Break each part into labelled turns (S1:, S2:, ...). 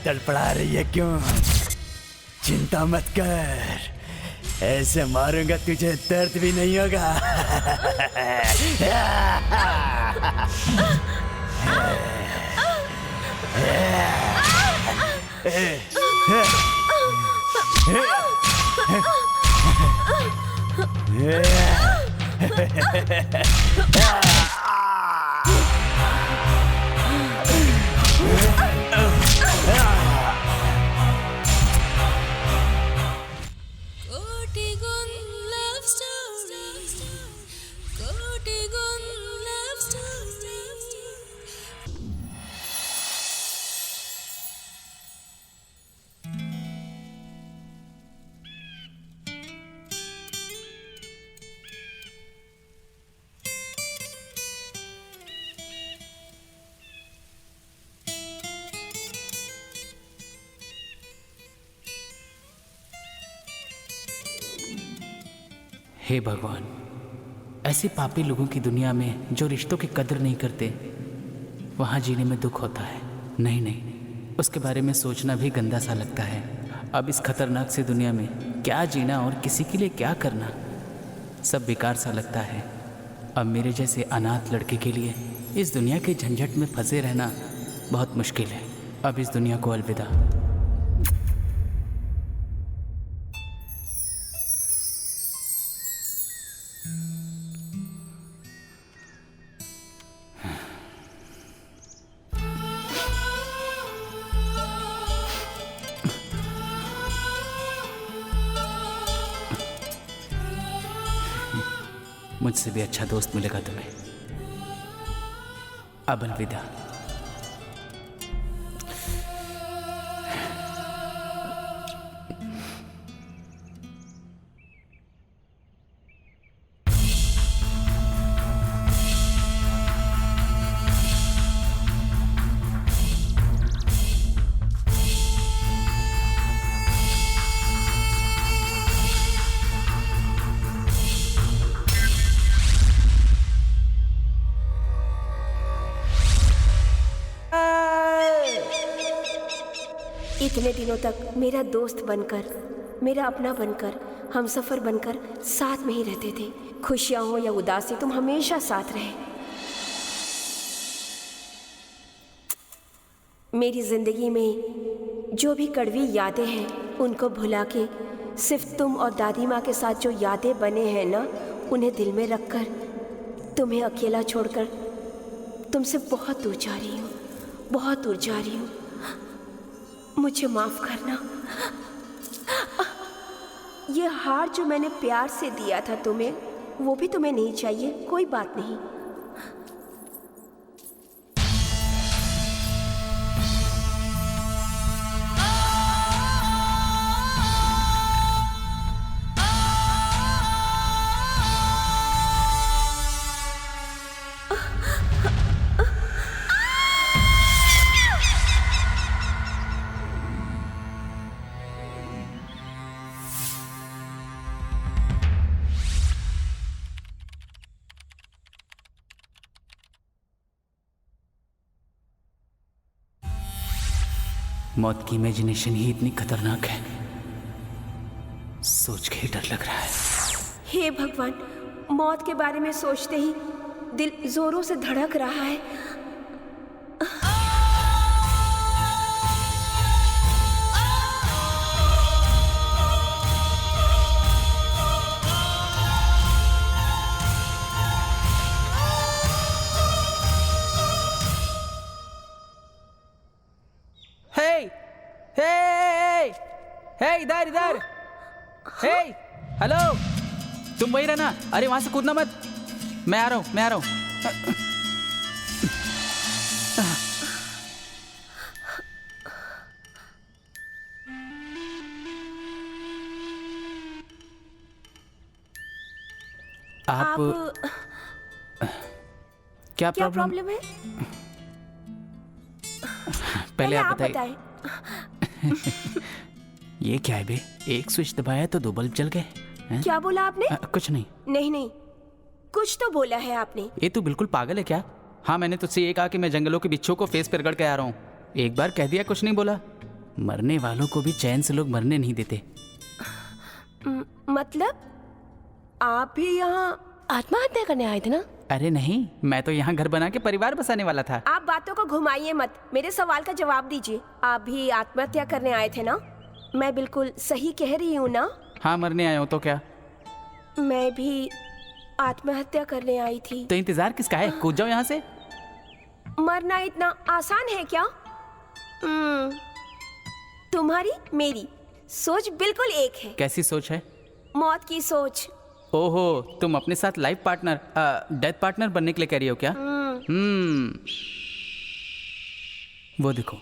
S1: तड़पड़ा रही है क्यों? चिंता मत कर, ऐसे मारूंगा तुझे दर्द भी नहीं होगा।
S2: हे भगवान, ऐसे पापी लोगों की दुनिया में जो रिश्तों की कदर नहीं करते, वहाँ जीने में दुख होता है। नहीं नहीं, उसके बारे में सोचना भी गंदा सा लगता है। अब इस खतरनाक सी दुनिया में क्या जीना और किसी के लिए क्या करना, सब बेकार सा लगता है। अब मेरे जैसे अनाथ लड़के के लिए इस दुनिया के झंझट में फंसे रहना बहुत मुश्किल है। अब इस दुनिया को अलविदा। मुझसे भी अच्छा दोस्त मिलेगा तुम्हें। अब अलविदा।
S3: इतने दिनों तक मेरा दोस्त बनकर, मेरा अपना बनकर, हमसफर बनकर साथ में ही रहते थे। खुशियाँ हो या उदासी, तुम हमेशा साथ रहे। मेरी जिंदगी में जो भी कड़वी यादें हैं, उनको भुला के सिर्फ तुम और दादी माँ के साथ जो यादें बने हैं ना, उन्हें दिल में रखकर तुम्हें अकेला छोड़कर तुमसे बहुत दूर जा रही हूँ, बहुत दूर जा रही हूँ। मुझे माफ करना। ये हार जो मैंने प्यार से दिया था तुम्हें, वो भी तुम्हें नहीं चाहिए। कोई बात नहीं।
S2: मौत की इमेजिनेशन ही इतनी खतरनाक है, सोच के ही डर लग रहा है।
S3: हे भगवान, मौत के बारे में सोचते ही दिल जोरों से धड़क रहा है।
S2: इधर इधर। हे हेलो, तुम वही रहना। अरे वहां से कूदना मत, मैं आ रहा हूं, मैं आ रहा हूं। आप क्या प्रॉब्लम
S3: है?
S2: पहले आप बताइए। ये क्या है बे? एक स्विच दबाया तो 2 बल्ब जल गए।
S3: क्या बोला आपने?
S2: कुछ नहीं।
S3: नहीं नहीं, कुछ तो बोला है आपने।
S2: ये तू बिल्कुल पागल है क्या? हाँ, मैंने तुझसे ये कहा कि मैं जंगलों के बिच्छू को फेस पे रगड़ के आ रहा हूँ। एक बार कह दिया, कुछ नहीं बोला। मरने वालों को भी चैन से लोग मरने नहीं देते।
S3: मतलब आप भी यहाँ आत्महत्या करने आए थे ना?
S2: अरे नहीं, मैं तो यहाँ घर बना के परिवार बसाने वाला था।
S3: आप बातों को घुमाइए मत, मेरे सवाल का जवाब दीजिए। आप भी आत्महत्या करने आए थे ना? मैं बिल्कुल सही कह रही हूँ ना?
S2: हाँ, मरने आया हूँ तो क्या?
S3: मैं भी आत्महत्या करने आई थी।
S2: तो इंतजार किसका है? कूद जाओ यहाँ से।
S3: मरना इतना आसान है क्या? तुम्हारी मेरी सोच बिल्कुल एक है।
S2: कैसी सोच है?
S3: मौत की सोच।
S2: ओहो, तुम अपने साथ लाइफ पार्टनर, डेथ पार्टनर बनने के लिए कह रही हो क्या? वो देखो,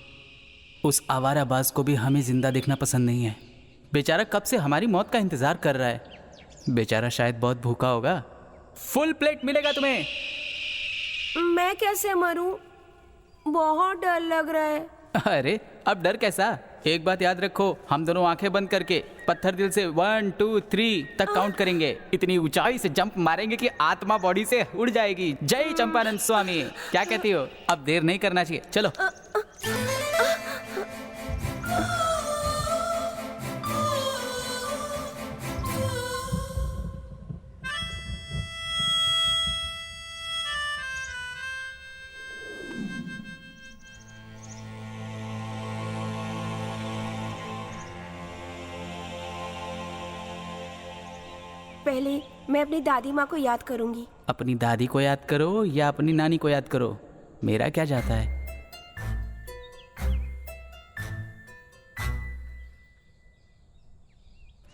S2: उस आवाराबाज को भी हमें जिंदा देखना पसंद नहीं है। बेचारा कब से हमारी मौत का इंतजार कर रहा है। बेचारा शायद बहुत भूखा होगा। फुल प्लेट मिलेगा तुम्हें।
S3: मैं कैसे मरूं? बहुत डर लग रहा है।
S2: अरे अब डर कैसा? एक बात याद रखो, हम दोनों आंखें बंद करके पत्थर दिल से 1 2 3 तक काउंट करेंगे। इतनी ऊंचाई से जंप मारेंगे कि आत्मा बॉडी से उड़ जाएगी। जय चंपानंद स्वामी। क्या कहती हो? अब देर नहीं करना चाहिए, चलो।
S3: पहले मैं अपनी दादी माँ को याद करूंगी।
S2: अपनी दादी को याद करो या अपनी नानी को याद करो, मेरा क्या जाता है।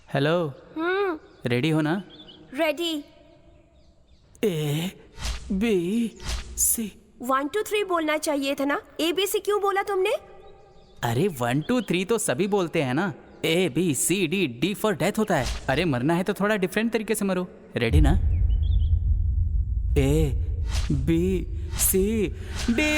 S2: हेलो, रेडी हो ना?
S3: रेडी।
S2: A B C
S3: 1 2 3 बोलना चाहिए था ना? ABC क्यों बोला तुमने?
S2: अरे 1 2 3 तो सभी बोलते हैं ना। A B C D D for death होता है। अरे मरना है तो थोड़ा डिफरेंट तरीके से मरो। रेडी ना? A B C D।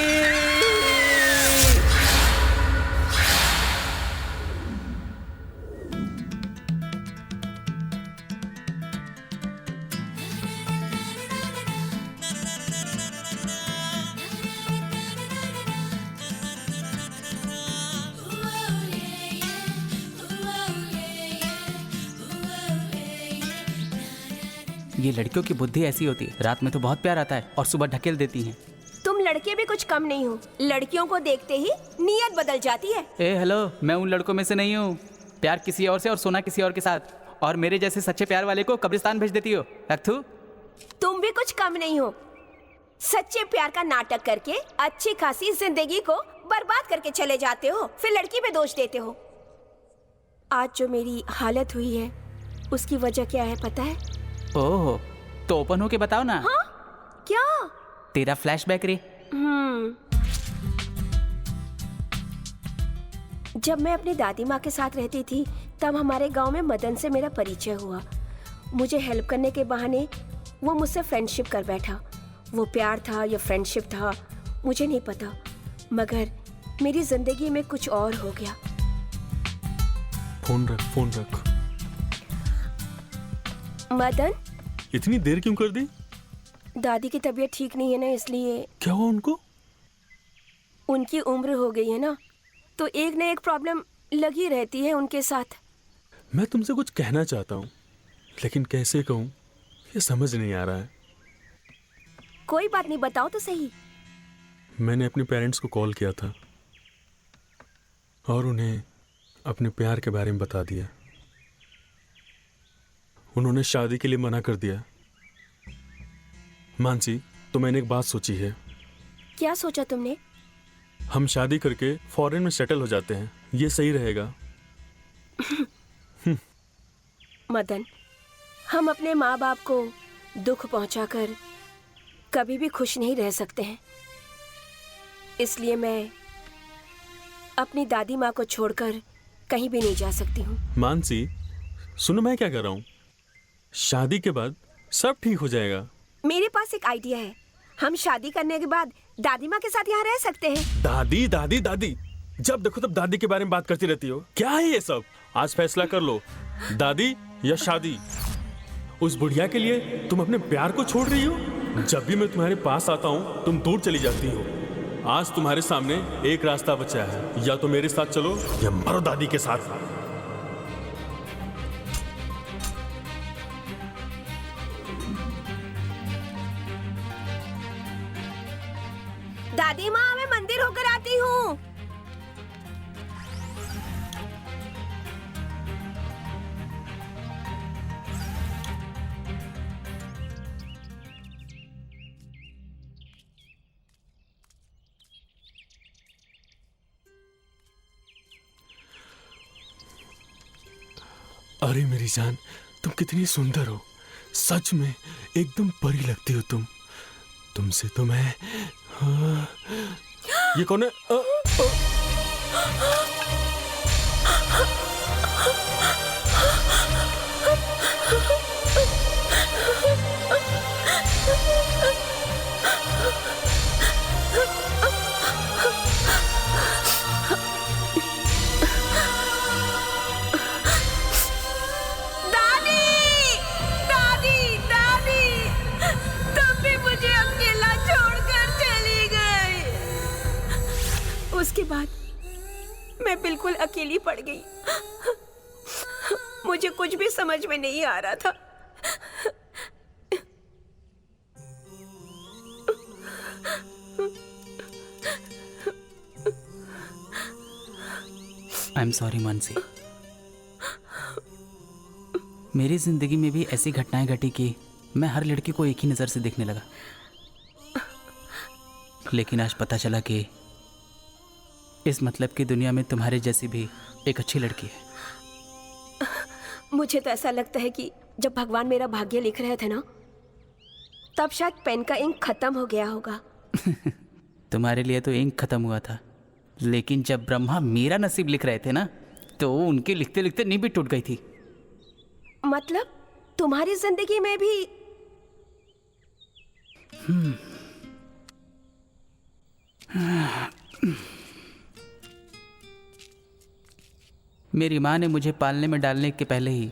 S2: ये लड़कियों की बुद्धि ऐसी होती है, रात में तो बहुत प्यार आता है और सुबह ढकेल देती हैं।
S3: तुम लड़के भी कुछ कम नहीं हो। लड़कियों को देखते ही नीयत बदल जाती है।
S2: हेलो, मैं उन लड़कों में से नहीं हूँ। प्यार किसी और से और सोना किसी और के साथ, और मेरे जैसे सच्चे प्यार वाले को कब्रिस्तान भेज देती हो। अक्थू,
S3: तुम भी कुछ कम नहीं हो। सच्चे प्यार का नाटक करके अच्छी खासी जिंदगी को बर्बाद करके चले जाते हो, फिर लड़की पे दोष देते हो। आज जो मेरी हालत हुई है उसकी वजह क्या है पता है?
S2: ओह, तो ओपन होके बताओ ना।
S3: हाँ? क्या?
S2: तेरा फ्लैशबैक रे।
S3: जब मैं अपनी दादी माँ के साथ रहती थी तब हमारे गांव में मदन से मेरा परिचय हुआ। मुझे हेल्प करने के बहाने वो मुझसे फ्रेंडशिप कर बैठा। वो प्यार था या फ्रेंडशिप था मुझे नहीं पता, मगर मेरी जिंदगी में कुछ और हो गया।
S4: फोन रख, फोन रख।
S3: मदन,
S4: इतनी देर क्यों कर दी?
S3: दादी की तबीयत ठीक नहीं है ना, इसलिए।
S4: क्या हुआ उनको?
S3: उनकी उम्र हो गई है ना, तो एक न एक प्रॉब्लम लगी रहती है उनके साथ।
S4: मैं तुमसे कुछ कहना चाहता हूँ, लेकिन कैसे कहूँ ये समझ नहीं आ रहा है।
S3: कोई बात नहीं, बताओ तो सही।
S4: मैंने अपने पेरेंट्स को कॉल किया था और उन्हें अपने प्यार के बारे में बता दिया। उन्होंने शादी के लिए मना कर दिया। मानसी, तो मैंने एक बात सोची है।
S3: क्या सोचा तुमने?
S4: हम शादी करके फॉरेन में सेटल हो जाते हैं, ये सही रहेगा।
S3: मदन, हम अपने माँ बाप को दुख पहुंचाकर कभी भी खुश नहीं रह सकते हैं। इसलिए मैं अपनी दादी माँ को छोड़कर कहीं भी नहीं जा सकती हूँ।
S4: मानसी, सुनो मैं क्या कर रहा हूँ। शादी के बाद सब ठीक हो जाएगा।
S3: मेरे पास एक आइडिया है। हम शादी करने के बाद दादी माँ के साथ यहाँ रह सकते हैं।
S4: दादी दादी दादी, जब देखो तब दादी के बारे में बात करती रहती हो। क्या है ये सब? आज फैसला कर लो, दादी या शादी। उस बुढ़िया के लिए तुम अपने प्यार को छोड़ रही हो? जब भी मैं तुम्हारे पास आता हूँ तुम दूर चली जाती हो। आज तुम्हारे सामने एक रास्ता बचा है, या तो मेरे साथ चलो या मरो दादी के साथ।
S3: दादी माँ, मैं मंदिर होकर आती हूँ।
S4: अरे मेरी जान, तुम कितनी सुंदर हो, सच में एकदम परी लगती हो तुम। तुमसे तो मैं ये कौन है?
S3: उसके बाद मैं बिल्कुल अकेली पड़ गई। मुझे कुछ भी समझ में नहीं आ रहा था।
S2: I am sorry Mansi. मेरी जिंदगी में भी ऐसी घटनाएं घटी कि मैं हर लड़की को एक ही नज़र से देखने लगा। लेकिन आज पता चला कि इस मतलब की दुनिया में तुम्हारे जैसी भी एक अच्छी लड़की है।
S3: मुझे तो ऐसा लगता है कि जब भगवान मेरा भाग्य लिख रहे थे ना, तब शायद पेन का इंक खत्म हो गया होगा।
S2: तुम्हारे लिए तो इंक खत्म हुआ था, लेकिन जब ब्रह्मा मेरा नसीब लिख रहे थे ना, तो उनके लिखते लिखते नींद भी टूट गई थी।
S3: मतलब तुम्हारी जिंदगी में भी?
S2: मेरी माँ ने मुझे पालने में डालने के पहले ही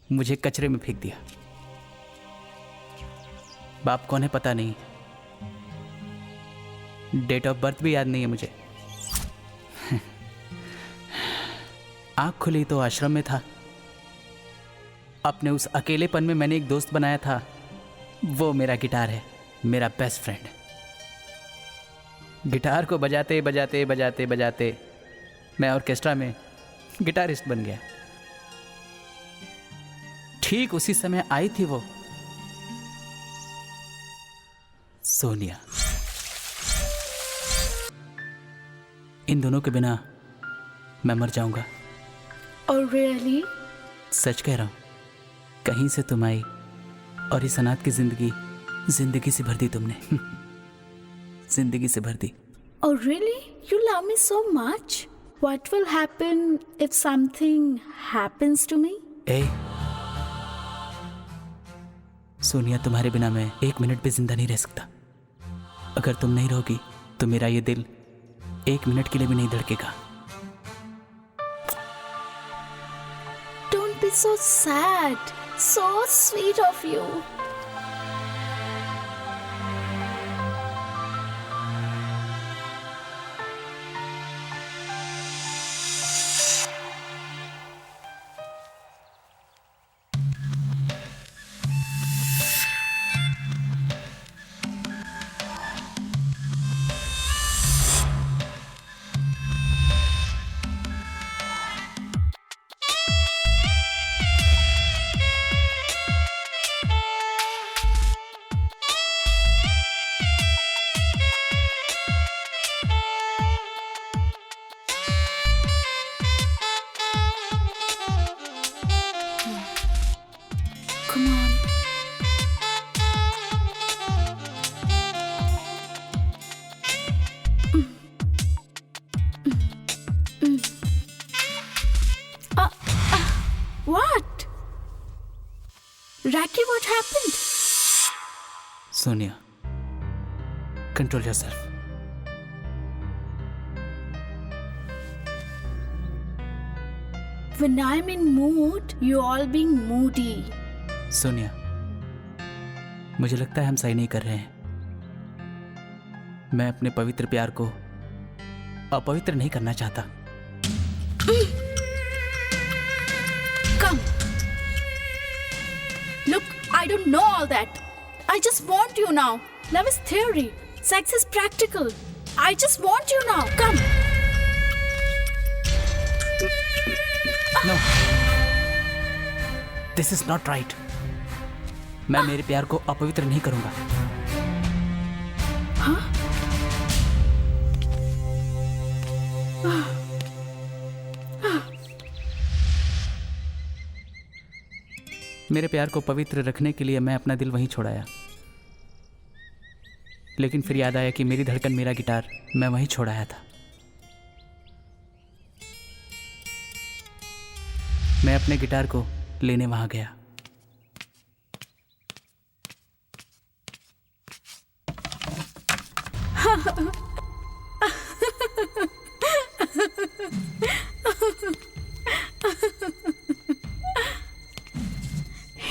S2: मुझे कचरे में फेंक दिया। बाप कौन है पता नहीं, डेट ऑफ बर्थ भी याद नहीं है मुझे। आँख खुली तो आश्रम में था। अपने उस अकेलेपन में मैंने एक दोस्त बनाया था, वो मेरा गिटार है, मेरा बेस्ट फ्रेंड। गिटार को बजाते बजाते बजाते बजाते मैं ऑर्केस्ट्रा में गिटारिस्ट बन गया। ठीक उसी समय आई थी वो सोनिया। इन दोनों के बिना मैं मर जाऊंगा।
S5: Oh really?
S2: सच कह रहा हूं। कहीं से तुम आई और इस अनाथ की जिंदगी से भर दी तुमने। जिंदगी से भर दी।
S5: Oh really? You love me so much? What will happen if something happens to me?
S2: ए सोनिया, तुम्हारे बिना मैं एक मिनट भी जिंदा नहीं रह सकता। अगर तुम नहीं रहोगी तो मेरा ये दिल एक मिनट के लिए भी नहीं धड़केगा।
S5: Don't be so sad. So sweet of you. Come on. What? Raki, what happened?
S2: Sonia, control yourself.
S5: When I'm in mood, you're all being moody.
S2: Sonia, मुझे लगता है हम सही नहीं कर रहे हैं। मैं अपने पवित्र प्यार को अपवित्र नहीं करना चाहता।
S5: Come. Look, I don't know all that. I just want you now. Love is theory. Sex is practical. I just want you now. Come.
S2: No. This is not right. मैं मेरे प्यार को अपवित्र नहीं करूंगा। मेरे प्यार को पवित्र रखने के लिए मैं अपना दिल वहीं छोड़ाया, लेकिन फिर याद आया कि मेरी धड़कन, मेरा गिटार मैं वहीं छोड़ाया था। मैं अपने गिटार को लेने वहां गया।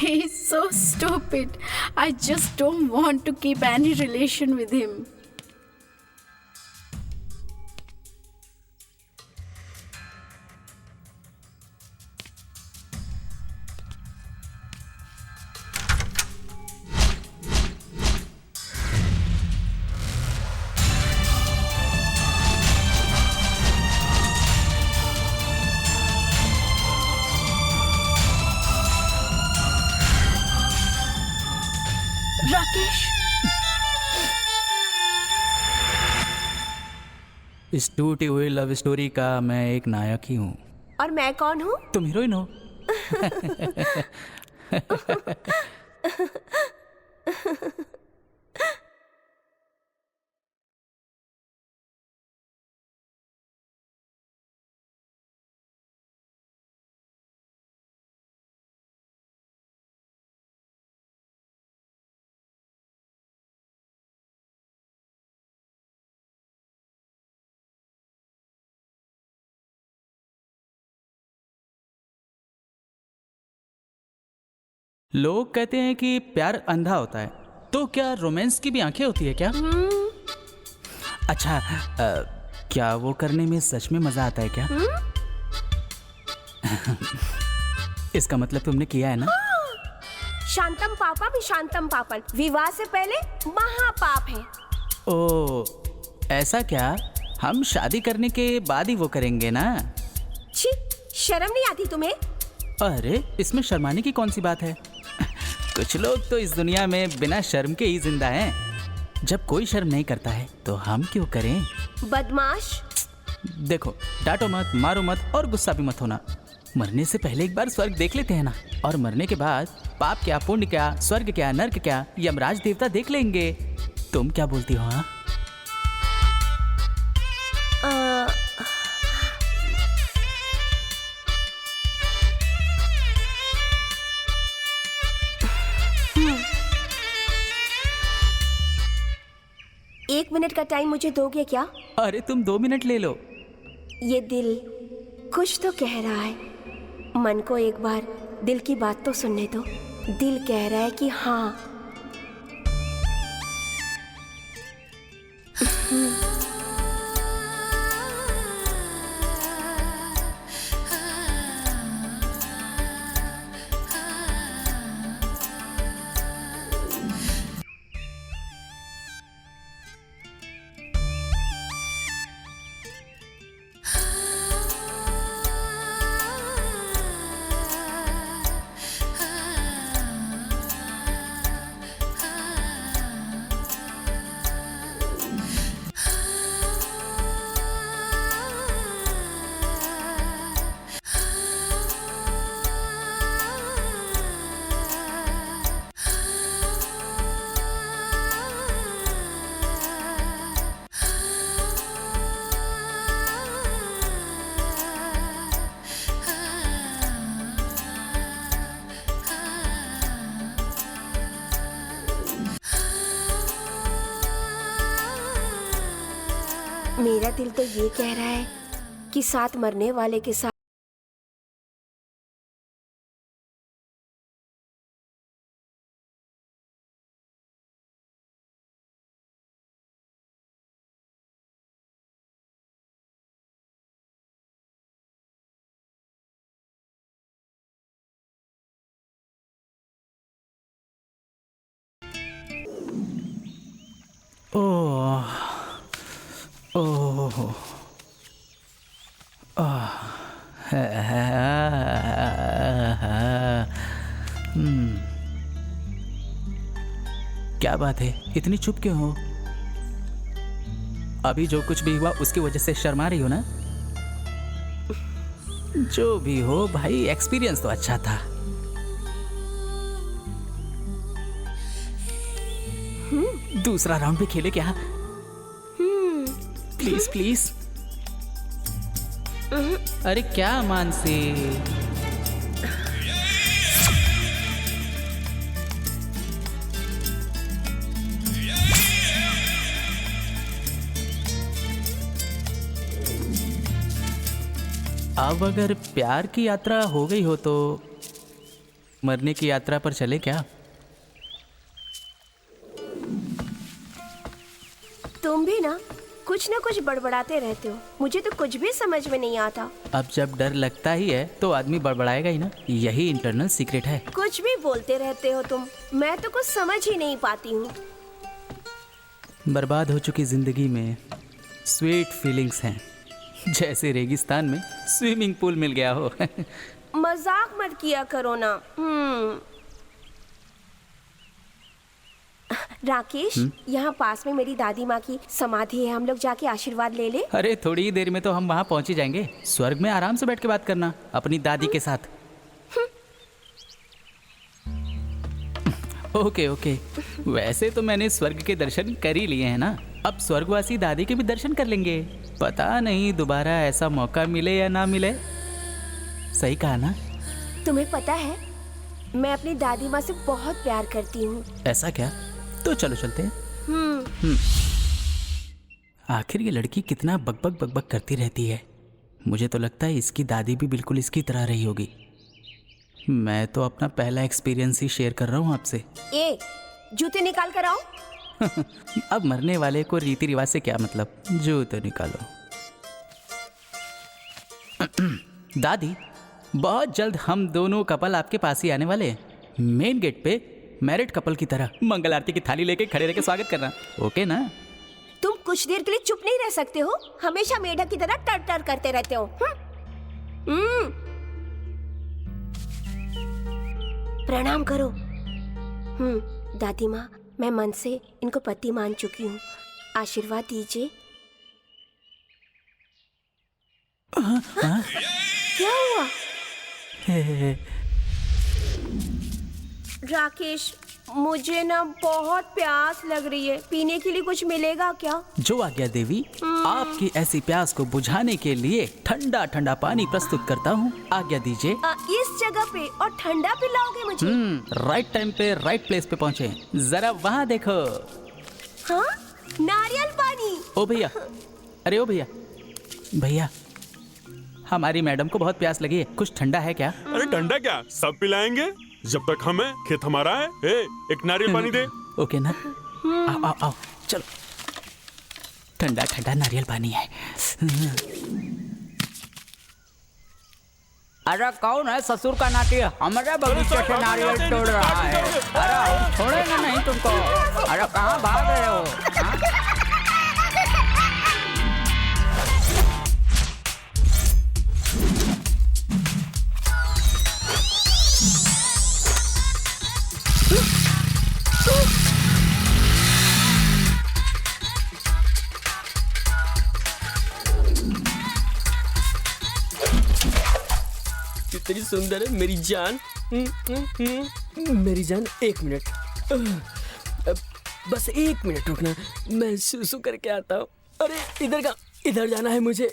S5: He's so stupid. I just don't want to keep any relation with him. Rakesh,
S2: इस टूटी हुई लव स्टोरी का मैं एक नायक ही हूँ।
S3: और मैं कौन हूँ?
S2: तुम हीरोइन हो। लोग कहते हैं कि प्यार अंधा होता है, तो क्या रोमांस की भी आंखें होती है क्या? अच्छा, क्या वो करने में सच में मजा आता है क्या? इसका मतलब तुमने किया है ना?
S3: शांतम पापा भी शांतम पापन, विवाह से पहले महापाप है।
S2: ओ, ऐसा क्या? हम शादी करने के बाद ही वो करेंगे ना?
S3: छी, शर्म नहीं आती तुम्हें?
S2: अरे, इसमें शर्माने की कौन सी बात है? कुछ लोग तो इस दुनिया में बिना शर्म के ही जिंदा हैं। जब कोई शर्म नहीं करता है तो हम क्यों करें?
S3: बदमाश।
S2: देखो, डांटो मत, मारो मत और गुस्सा भी मत होना। मरने से पहले एक बार स्वर्ग देख लेते हैं ना, और मरने के बाद पाप क्या, पुण्य क्या, स्वर्ग क्या, नर्क क्या, यमराज देवता देख लेंगे। तुम क्या बोलती हो? हाँ,
S3: एक मिनट का टाइम मुझे दोगे क्या?
S2: अरे तुम 2 मिनट ले लो।
S3: ये दिल कुछ तो कह रहा है। मन को एक बार दिल की बात तो सुनने दो। दिल कह रहा है कि हाँ। मेरा दिल तो ये कह रहा है कि साथ मरने वाले के साथ
S2: ओह ओह क्या बात है, इतनी चुप क्यों हो? अभी जो कुछ भी हुआ उसकी वजह से शर्मा रही हो ना? जो भी हो भाई, एक्सपीरियंस तो अच्छा था। दूसरा राउंड भी खेले क्या? Please please. अरे क्या मानसी, अब अगर प्यार की यात्रा हो गई हो तो मरने की यात्रा पर चले क्या?
S3: तुम भी ना कुछ बड़बड़ाते रहते हो, मुझे तो कुछ भी समझ में नहीं आता।
S2: अब जब डर लगता ही है तो आदमी बड़बड़ाएगा ही ना, यही इंटरनल सीक्रेट है।
S3: कुछ भी बोलते रहते हो तुम, मैं तो कुछ समझ ही नहीं पाती हूँ।
S2: बर्बाद हो चुकी जिंदगी में स्वीट फीलिंग्स हैं, जैसे रेगिस्तान में स्विमिंग पूल मिल गया हो।
S3: मजाक मत किया करो ना। राकेश, यहाँ पास में मेरी दादी माँ की समाधि है, हम लोग जाके आशीर्वाद ले ले।
S2: अरे थोड़ी ही देर में तो हम वहाँ पहुँच ही जाएंगे। स्वर्ग में आराम से बैठ के बात करना अपनी दादी के साथ। ओके ओके, वैसे तो मैंने स्वर्ग के दर्शन कर ही लिए हैं ना, अब स्वर्गवासी दादी के भी दर्शन कर लेंगे। पता नहीं दोबारा ऐसा मौका मिले या ना मिले। सही कहा ना?
S3: तुम्हें पता है, मैं अपनी दादी माँ से बहुत प्यार करती हूँ।
S2: ऐसा क्या? तो चलो चलते हैं। आखिर ये लड़की कितना बकबक बकबक करती रहती है। मुझे तो लगता है इसकी दादी भी बिल्कुल इसकी तरह रही होगी। मैं तो अपना पहला एक्सपीरियंस ही शेयर कर रहा हूँ आपसे।
S3: ए, जूते निकाल कर आओ।
S2: अब मरने वाले को रीति रिवाज से क्या मतलब, जूते निकालो। दादी, बहुत जल्द हम दोनों कपल आपके पास ही आने वाले हैं। मेन गेट पे मैरिड कपल की तरह मंगल आरती की थाली लेके खड़े रह के स्वागत करना, ओके ना?
S3: तुम कुछ देर के लिए चुप नहीं रह सकते हो? हमेशा मेढक की तरह टर टर करते रहते हो। प्रणाम करो। दादी माँ, मैं मन से इनको पति मान चुकी हूँ, आशीर्वाद दीजिए। क्या हुआ? राकेश, मुझे ना बहुत प्यास लग रही है, पीने के लिए कुछ मिलेगा क्या?
S2: जो आज्ञा देवी, आपकी ऐसी प्यास को बुझाने के लिए ठंडा ठंडा पानी प्रस्तुत करता हूँ, आज्ञा दीजिए।
S3: इस जगह पे और ठंडा पिलाओगे मुझे?
S2: राइट टाइम पे राइट प्लेस पे पहुँचे। जरा वहाँ देखो।
S3: हाँ, नारियल पानी।
S2: ओ भैया, अरे ओ भैया, भैया हमारी मैडम को बहुत प्यास लगी है, कुछ ठंडा है क्या?
S4: अरे ठंडा क्या, सब पिलाएंगे जब तक हम हैं, खेत हमारा है। एक नारियल पानी दे।
S2: ओके ना? आओ आओ आओ, चलो। ठंडा ठंडा नारियल पानी है।
S6: अरे कौन है ससुर का नाती हमारे बगीचे से नारियल तोड़ रहा है? अरे हम छोड़ेंगे नहीं तुमको। अरे कहाँ भाग रहे हो?
S7: कितनी सुंदर है मेरी जान। मेरी जान, 1 मिनट, बस 1 मिनट रुकना, मैं सुसु करके आता हूँ। अरे इधर का, इधर जाना है मुझे।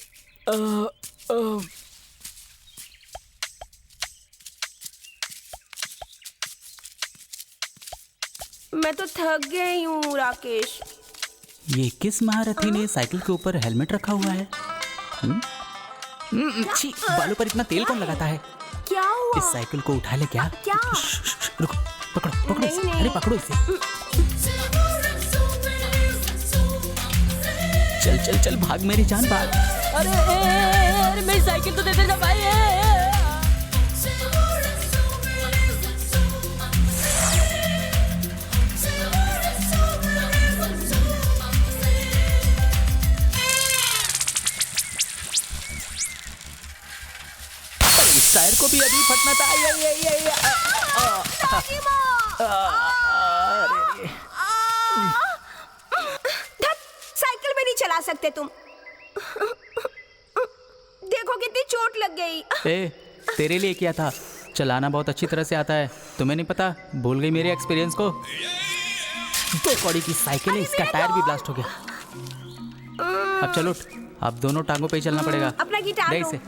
S3: मैं तो थक गई हूँ राकेश।
S2: ये किस महारथी ने साइकिल के ऊपर हेलमेट रखा हुआ है? छी, बालों पर इतना तेल कौन लगाता है?
S3: क्या हुआ?
S2: इस साइकिल को उठा ले क्या?
S3: क्या?
S2: रुको, पकड़ो पकड़ो
S3: नहीं,
S2: इसे।
S3: नहीं।
S2: अरे पकड़ो इसे। चल चल चल, भाग मेरी जान, भाग।
S7: अरे मेरी साइकिल तो दे दे भाई।
S2: टायर को भी अभी फटना था।
S3: साइकिल भी नहीं चला सकते तुम। देखो कितनी चोट लग गई।
S2: ए, तेरे लिए किया था। चलाना बहुत अच्छी तरह से आता है, तुम्हें नहीं पता? भूल गई मेरे एक्सपीरियंस को। 2 कौड़ी की साइकिल है, इसका टायर भी ब्लास्ट हो गया। अब चलो, अब दोनों टांगों पे ही चलना पड़ेगा।
S3: अपना गिटार
S2: ले
S3: दो।
S2: इसे।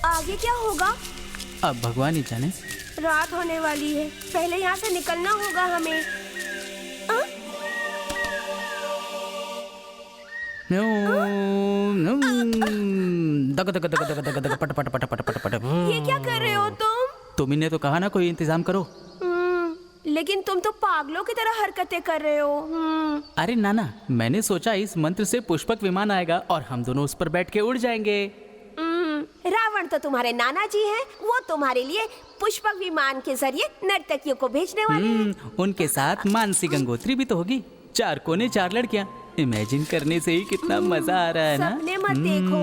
S3: आगे क्या होगा?
S2: अब भगवान ही जाने।
S3: रात होने वाली है, पहले यहाँ से निकलना होगा हमें।
S2: दग दग दग दग दग दग पट पट पट पट पट पट।
S3: ये क्या कर रहे हो तुम?
S2: तुमने तो कहा ना कोई इंतजाम करो।
S3: लेकिन तुम तो पागलों की तरह हरकतें कर रहे हो।
S2: अरे नाना, मैंने सोचा इस मंत्र से पुष्पक विमान आएगा और हम दोनों उस पर बैठ के उड़ जाएंगे।
S3: रावण तो तुम्हारे नाना जी हैं, वो तुम्हारे लिए पुष्पक विमान के जरिए नर्तकियों को भेजने वाले हैं।
S2: उनके साथ मानसी गंगोत्री भी तो होगी। 4 कोने 4 लड़कियां। इमेजिन करने से ही कितना मजा आ रहा है ना।
S3: सपने मत देखो,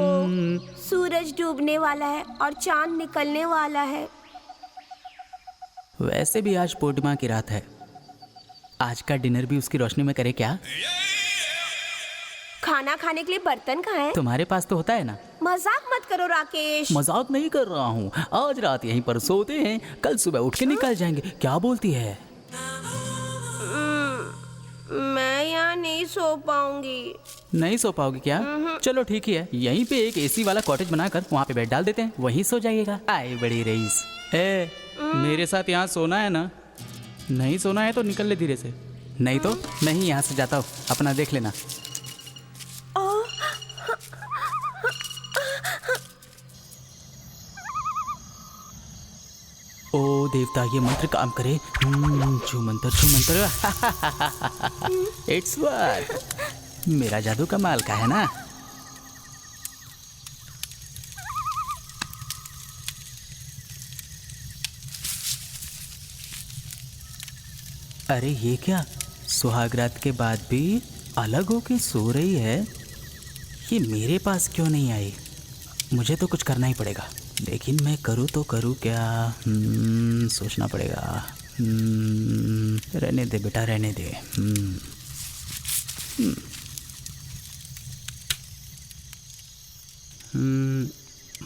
S3: सूरज डूबने वाला है और चांद निकलने वाला है।
S2: वैसे भी आज पूर्णिमा की रात है। आज का डिनर भी उसकी रोशनी में करे क्या?
S3: खाना खाने के लिए बर्तन कहाँ हैं?
S2: तुम्हारे पास तो होता है ना।
S3: मजाक मत करो राकेश।
S2: मजाक नहीं कर रहा हूँ। आज रात यहीं पर सोते हैं, कल सुबह उठ के निकल जाएंगे। क्या बोलती है?
S3: मैं यहाँ नहीं सो पाऊंगी।
S2: नहीं सो पाओगी क्या? चलो ठीक ही है, यहीं पे एक एसी वाला कॉटेज बनाकर वहाँ पे बेड डाल देते हैं, वहीं सो जाइएगा। आए बड़ी रईस। मेरे साथ यहाँ सोना है ना? नहीं सोना है तो निकल ले धीरे से, नहीं तो मैं ही यहाँ से जाता हूँ, अपना देख लेना। ओ देवता, ये मंत्र काम करे। छू मंत्र छू मंत्र। It's work. मेरा जादू कमाल का है ना। अरे ये क्या, सुहाग रात के बाद भी अलग होके सो रही है। ये मेरे पास क्यों नहीं आई? मुझे तो कुछ करना ही पड़ेगा, लेकिन मैं करूँ तो करूँ क्या? सोचना पड़ेगा। रहने दे बेटा, रहने दे।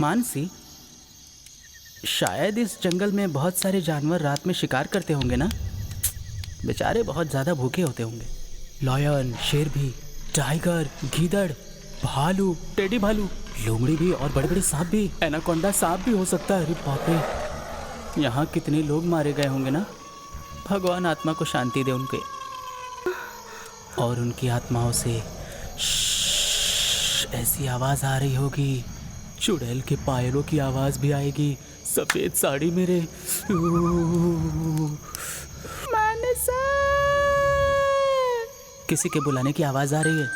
S2: मानसी, शायद इस जंगल में बहुत सारे जानवर रात में शिकार करते होंगे ना? बेचारे बहुत ज़्यादा भूखे होते होंगे। लायन, शेर भी, टाइगर, गीदड़, भालू, टेडी भालू, लोमड़ी भी और बड़े बड़े सांप भी। एनाकोंडा सांप भी हो सकता है। अरे बाप रे, यहाँ कितने लोग मारे गए होंगे ना। भगवान आत्मा को शांति दे उनके, और उनकी आत्माओं से ऐसी आवाज़ आ रही होगी, चुड़ैल के पायलों की आवाज़ भी आएगी। सफ़ेद साड़ी मेरे। किसी के बुलाने की आवाज़ आ रही है।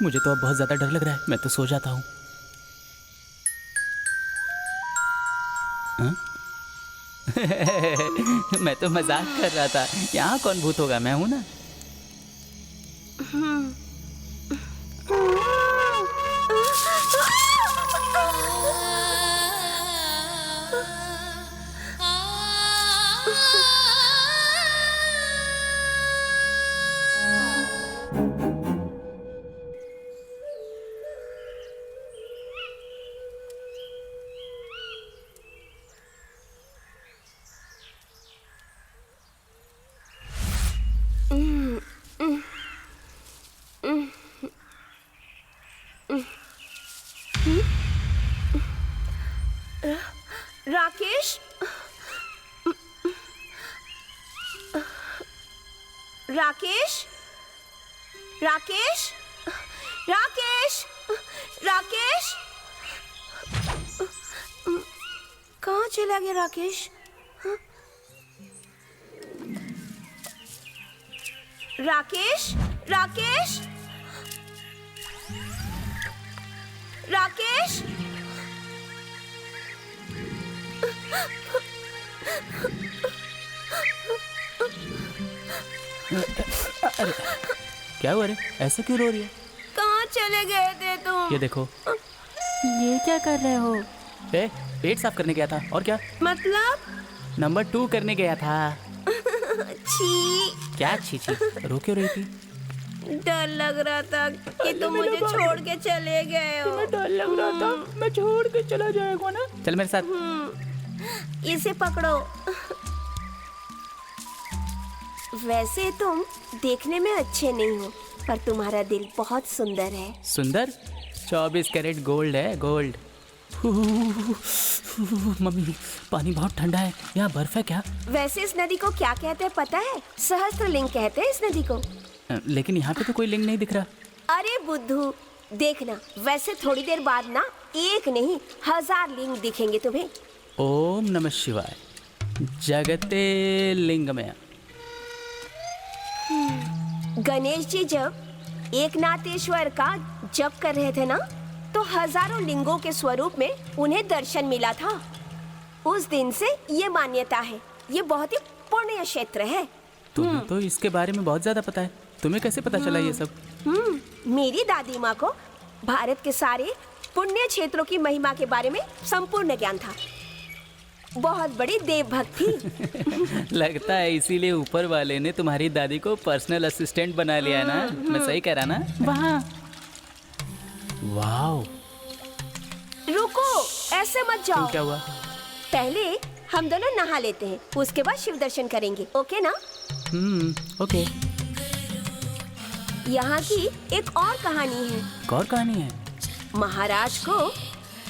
S2: मुझे तो अब बहुत ज़्यादा डर लग रहा है, मैं तो सो जाता हूँ। मैं तो मजाक कर रहा था। यहाँ कौन भूत होगा, मैं हूँ ना।
S3: राकेश, राकेश, राकेश, राकेश, राकेश, कहाँ चला गया राकेश? राकेश, राकेश, राकेश,
S2: अरे क्या हुआ रे, ऐसे क्यों रो रही है?
S3: कहाँ चले गए थे तुम?
S2: ये देखो।
S3: ये क्या कर रहे हो?
S2: पेट साफ करने गया था, और क्या?
S3: मतलब
S2: नंबर 2 करने गया था।
S3: छी,
S2: क्या छी छी? रो क्यों रही थी?
S3: डर लग रहा था कि तुम मुझे छोड़ के चले गए हो।
S2: डर लग रहा था मैं छोड़ के चला जाएगा ना। चल मेरे साथ।
S3: इसे पकड़ो। वैसे तुम देखने में अच्छे नहीं हो, पर तुम्हारा दिल बहुत सुंदर है।
S2: सुंदर? 24 कैरेट गोल्ड है, गोल्ड। मम्मी, पानी बहुत ठंडा है। यहाँ बर्फ है क्या?
S3: वैसे इस नदी को क्या कहते हैं पता है? सहस्त्रलिंग कहते हैं इस नदी को।
S2: लेकिन यहाँ पे तो कोई लिंग नहीं दिख रहा।
S3: अरे बुद्धू, देखना, वैसे थोड़ी देर बाद ना एक नहीं 1000 लिंग दिखेंगे तुम्हें।
S2: ओम नमः शिवाय। जगते लिंगमय।
S3: गणेश जी जब एकनाथेश्वर का जप कर रहे थे ना, तो हजारों लिंगों के स्वरूप में उन्हें दर्शन मिला था। उस दिन से ये मान्यता है, ये बहुत ही पुण्य क्षेत्र है।
S2: तुम्हें तो इसके बारे में बहुत ज्यादा पता है। तुम्हें कैसे पता चला ये सब?
S3: मेरी दादी माँ को भारत के सारे पुण्य क्षेत्रों की महिमा के बारे में संपूर्ण ज्ञान था। बहुत बड़ी देवभक्त थी।
S2: लगता है इसीलिए ऊपर वाले ने तुम्हारी दादी को पर्सनल असिस्टेंट बना लिया ना। मैं सही कह रहा ना? वहाँ। वाओ।
S3: रुको, ऐसे मत जाओ।
S2: क्या हुआ?
S3: पहले हम दोनों नहा लेते हैं, उसके बाद शिव दर्शन करेंगे, ओके ना?
S2: ओके।
S3: यहाँ की एक और कहानी है।
S2: और कहानी है?
S3: महाराज को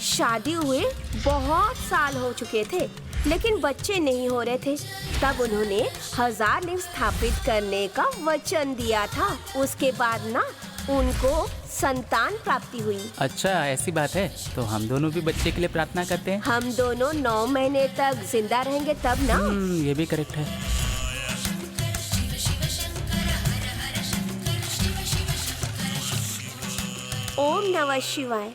S3: शादी हुए बहुत साल हो चुके थे, लेकिन बच्चे नहीं हो रहे थे। तब उन्होंने 1000 लिंग स्थापित करने का वचन दिया था। उसके बाद ना उनको संतान प्राप्ति हुई।
S2: अच्छा, ऐसी बात है। तो हम दोनों भी बच्चे के लिए प्रार्थना करते हैं।
S3: हम दोनों 9 महीने तक जिंदा रहेंगे तब ना।
S2: ये भी करेक्ट है।
S3: ओम नमः शिवाय।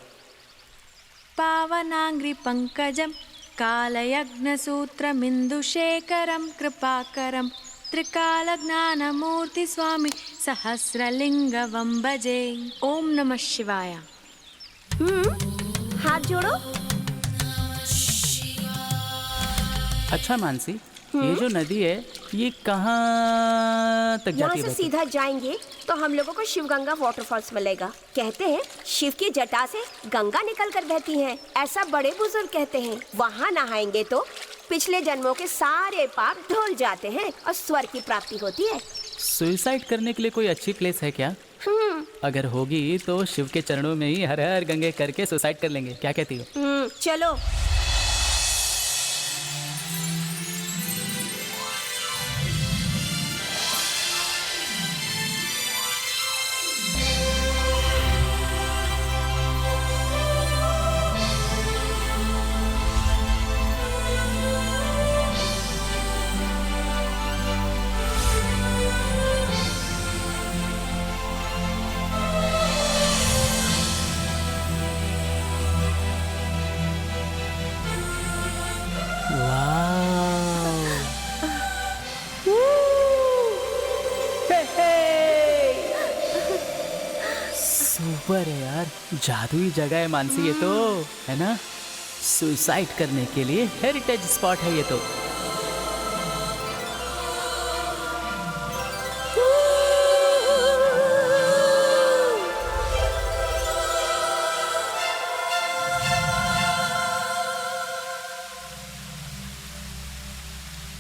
S8: पावनाङ्घ्रिपङ्कजं कालयज्ञसूत्रमिन्दुशेखरं कृपाकरं त्रिकालज्ञानमूर्तिस्वामी सहस्रलिङ्गं भजे। ओम नमः शिवाय।
S3: हाथ जोड़ो।
S2: अच्छा मानसी, ये जो नदी है ये कहाँ तक
S3: यहाँ
S2: जाती
S3: से
S2: है?
S3: सीधा जाएंगे तो हम लोगों को शिव गंगा वाटरफॉल्स मिलेगा। कहते हैं शिव की जटा से गंगा निकल कर बहती है, ऐसा बड़े बुजुर्ग कहते हैं। वहाँ नहाएंगे तो पिछले जन्मों के सारे पाप धुल जाते हैं और स्वर्ग की प्राप्ति होती है।
S2: सुसाइड करने के लिए कोई अच्छी प्लेस है क्या? अगर होगी तो शिव के चरणों में ही हर हर गंगे करके सुसाइड कर लेंगे। क्या कहती हो?
S3: चलो।
S2: सुपर है यार, जादुई जगह है मानसी ये तो, है ना? सुसाइड करने के लिए हेरिटेज स्पॉट है ये तो।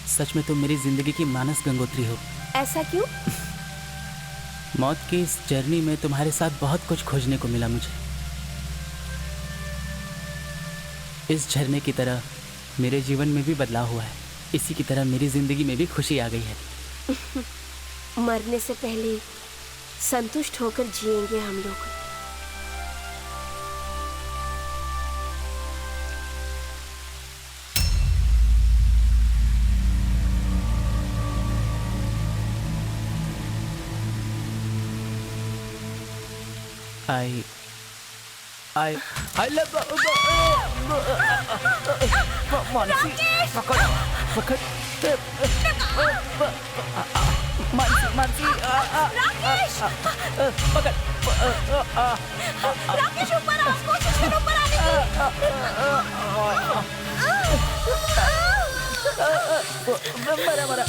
S2: सच में तुम मेरी जिंदगी की मानस गंगोत्री हो।
S3: ऐसा क्यों?
S2: मौत की इस जर्नी में तुम्हारे साथ बहुत कुछ खोजने को मिला मुझे। इस झरने की तरह मेरे जीवन में भी बदलाव हुआ है, इसी की तरह मेरी जिंदगी में भी खुशी आ गई है।
S3: मरने से पहले संतुष्ट होकर जिएंगे हम लोग।
S2: I love मानसी, पकड़ पकड़ मानसी, मानसी पकड़
S3: राकेश ऊपर आओ, कोशिश करो ऊपर आने की।
S7: मरा मरा।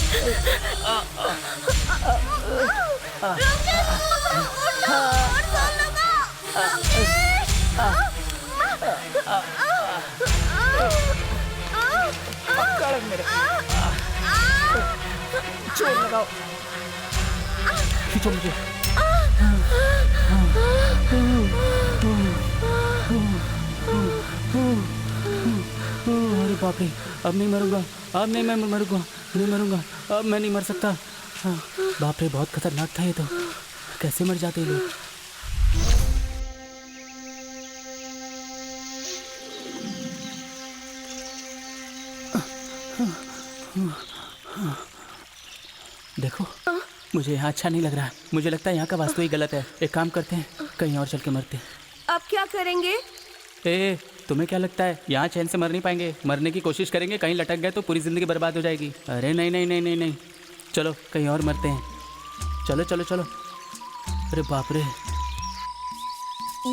S7: पकड़ मेरे। जोर लगाओ। खींचो मुझे। अरे बाप रे, अब नहीं मरूंगा, अब नहीं मैं मरूंगा, नहीं मरूंगा, अब मैं नहीं मर सकता। बाप रे, बहुत खतरनाक था ये तो। कैसे मर जाते हैं लोग। देखो, मुझे यहाँ अच्छा नहीं लग रहा। मुझे लगता है यहाँ का वास्तु ही गलत है। एक काम करते हैं, कहीं और चल के मरते हैं।
S3: अब क्या करेंगे?
S7: ए, तुम्हें क्या लगता है यहाँ चैन से मर नहीं पाएंगे? मरने की कोशिश करेंगे, कहीं लटक गए तो पूरी जिंदगी बर्बाद हो जाएगी। अरे नहीं नहीं नहीं नहीं नहीं, चलो कहीं और मरते हैं। चलो चलो चलो। अरे बाप रे,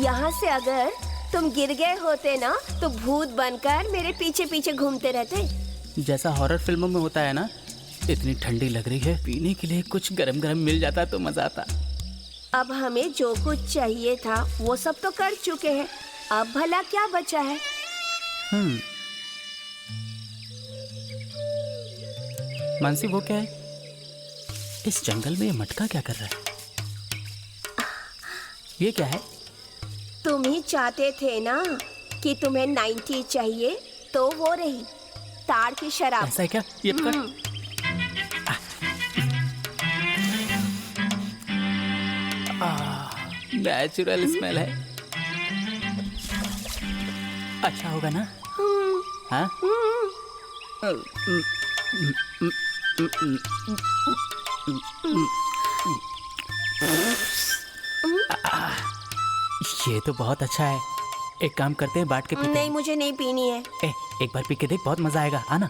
S3: यहाँ से अगर तुम गिर गए होते ना तो भूत बनकर मेरे पीछे पीछे घूमते रहते।
S7: जैसा हॉरर फिल्मों में होता है ना। इतनी ठंडी लग रही है, पीने के लिए कुछ गरम गरम मिल जाता तो मजा आता।
S3: अब हमें जो कुछ चाहिए था वो सब तो कर चुके हैं, अब भला क्या बचा है?
S7: मानसी, वो क्या है? इस जंगल में ये मटका क्या कर रहा है? ये क्या है?
S3: तुम ही चाहते थे ना कि तुम्हें 90 चाहिए, तो वो रही ताड़ की शराब।
S7: ऐसा है क्या? ये पकड़। नेचुरल स्मेल है। अच्छा होगा ना? हाँ? ये तो बहुत अच्छा है। एक काम करते हैं, बांट के पीते हैं।
S3: नहीं, मुझे नहीं पीनी है।
S7: एक बार पी के देख, बहुत मजा आएगा। आना,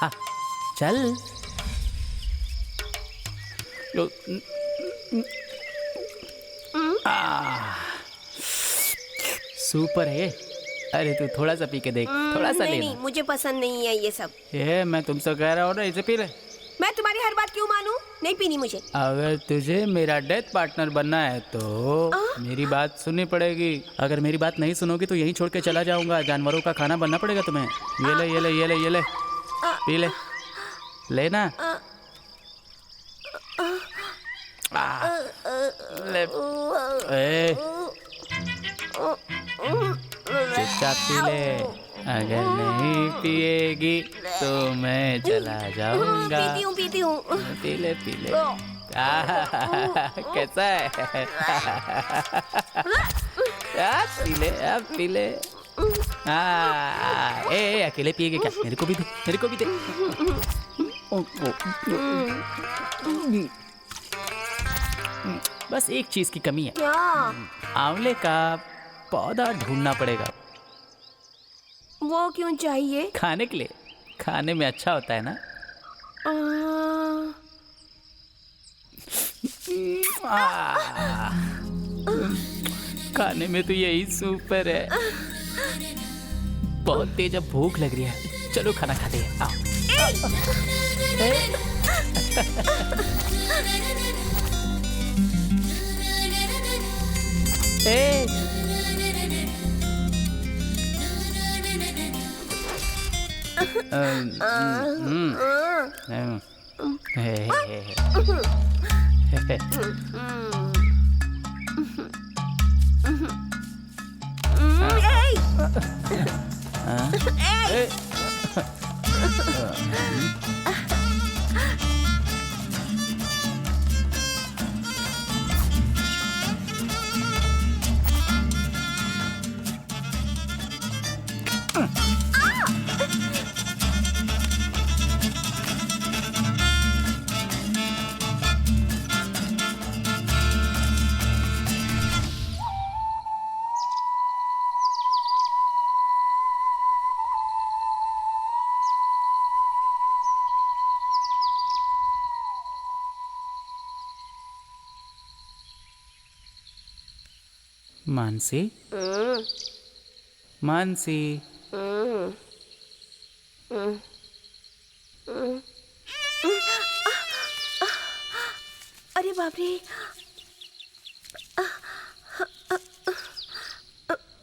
S7: आ, चल। सुपर है। अरे तू थोड़ा सा पी के देख, थोड़ा सा
S3: नहीं,
S7: लेना।
S3: नहीं, मुझे पसंद नहीं है ये सब।
S7: ये मैं तुमसे कह रहा हूँ ना, इसे पी ले।
S3: मैं तुम्हारी हर बात क्यों मानूं? नहीं पीनी मुझे।
S7: अगर तुझे मेरा डेथ पार्टनर बनना है तो मेरी बात सुननी पड़ेगी। अगर मेरी बात नहीं सुनोगी तो यहीं छोड़ के चला जाऊंगा। जानवरों का खाना बनना पड़ेगा तुम्हें। ये ले ये ले ये ले ये ले, पी ले, लेना। ले, चुपचाप पी ले। अगर नहीं पिएगी तो मैं चला जाऊंगा।
S3: पीती हूँ।
S7: पी ले पी ले। कैसा है? पी ले, अब पी ले। ए, अकेले पिएगे क्या? मेरे को भी दे, मेरे को भी दे। बस एक चीज की कमी है।
S3: क्या?
S7: आंवले का पौधा ढूंढना पड़ेगा।
S3: वो क्यों चाहिए?
S7: खाने के लिए, खाने में अच्छा होता है ना। खाने में तो यही सुपर है। बहुत तेज अब भूख लग रही है। चलो खाना खाते हैं, आओ। मानसी, मानसी,
S3: अरे बाप रे,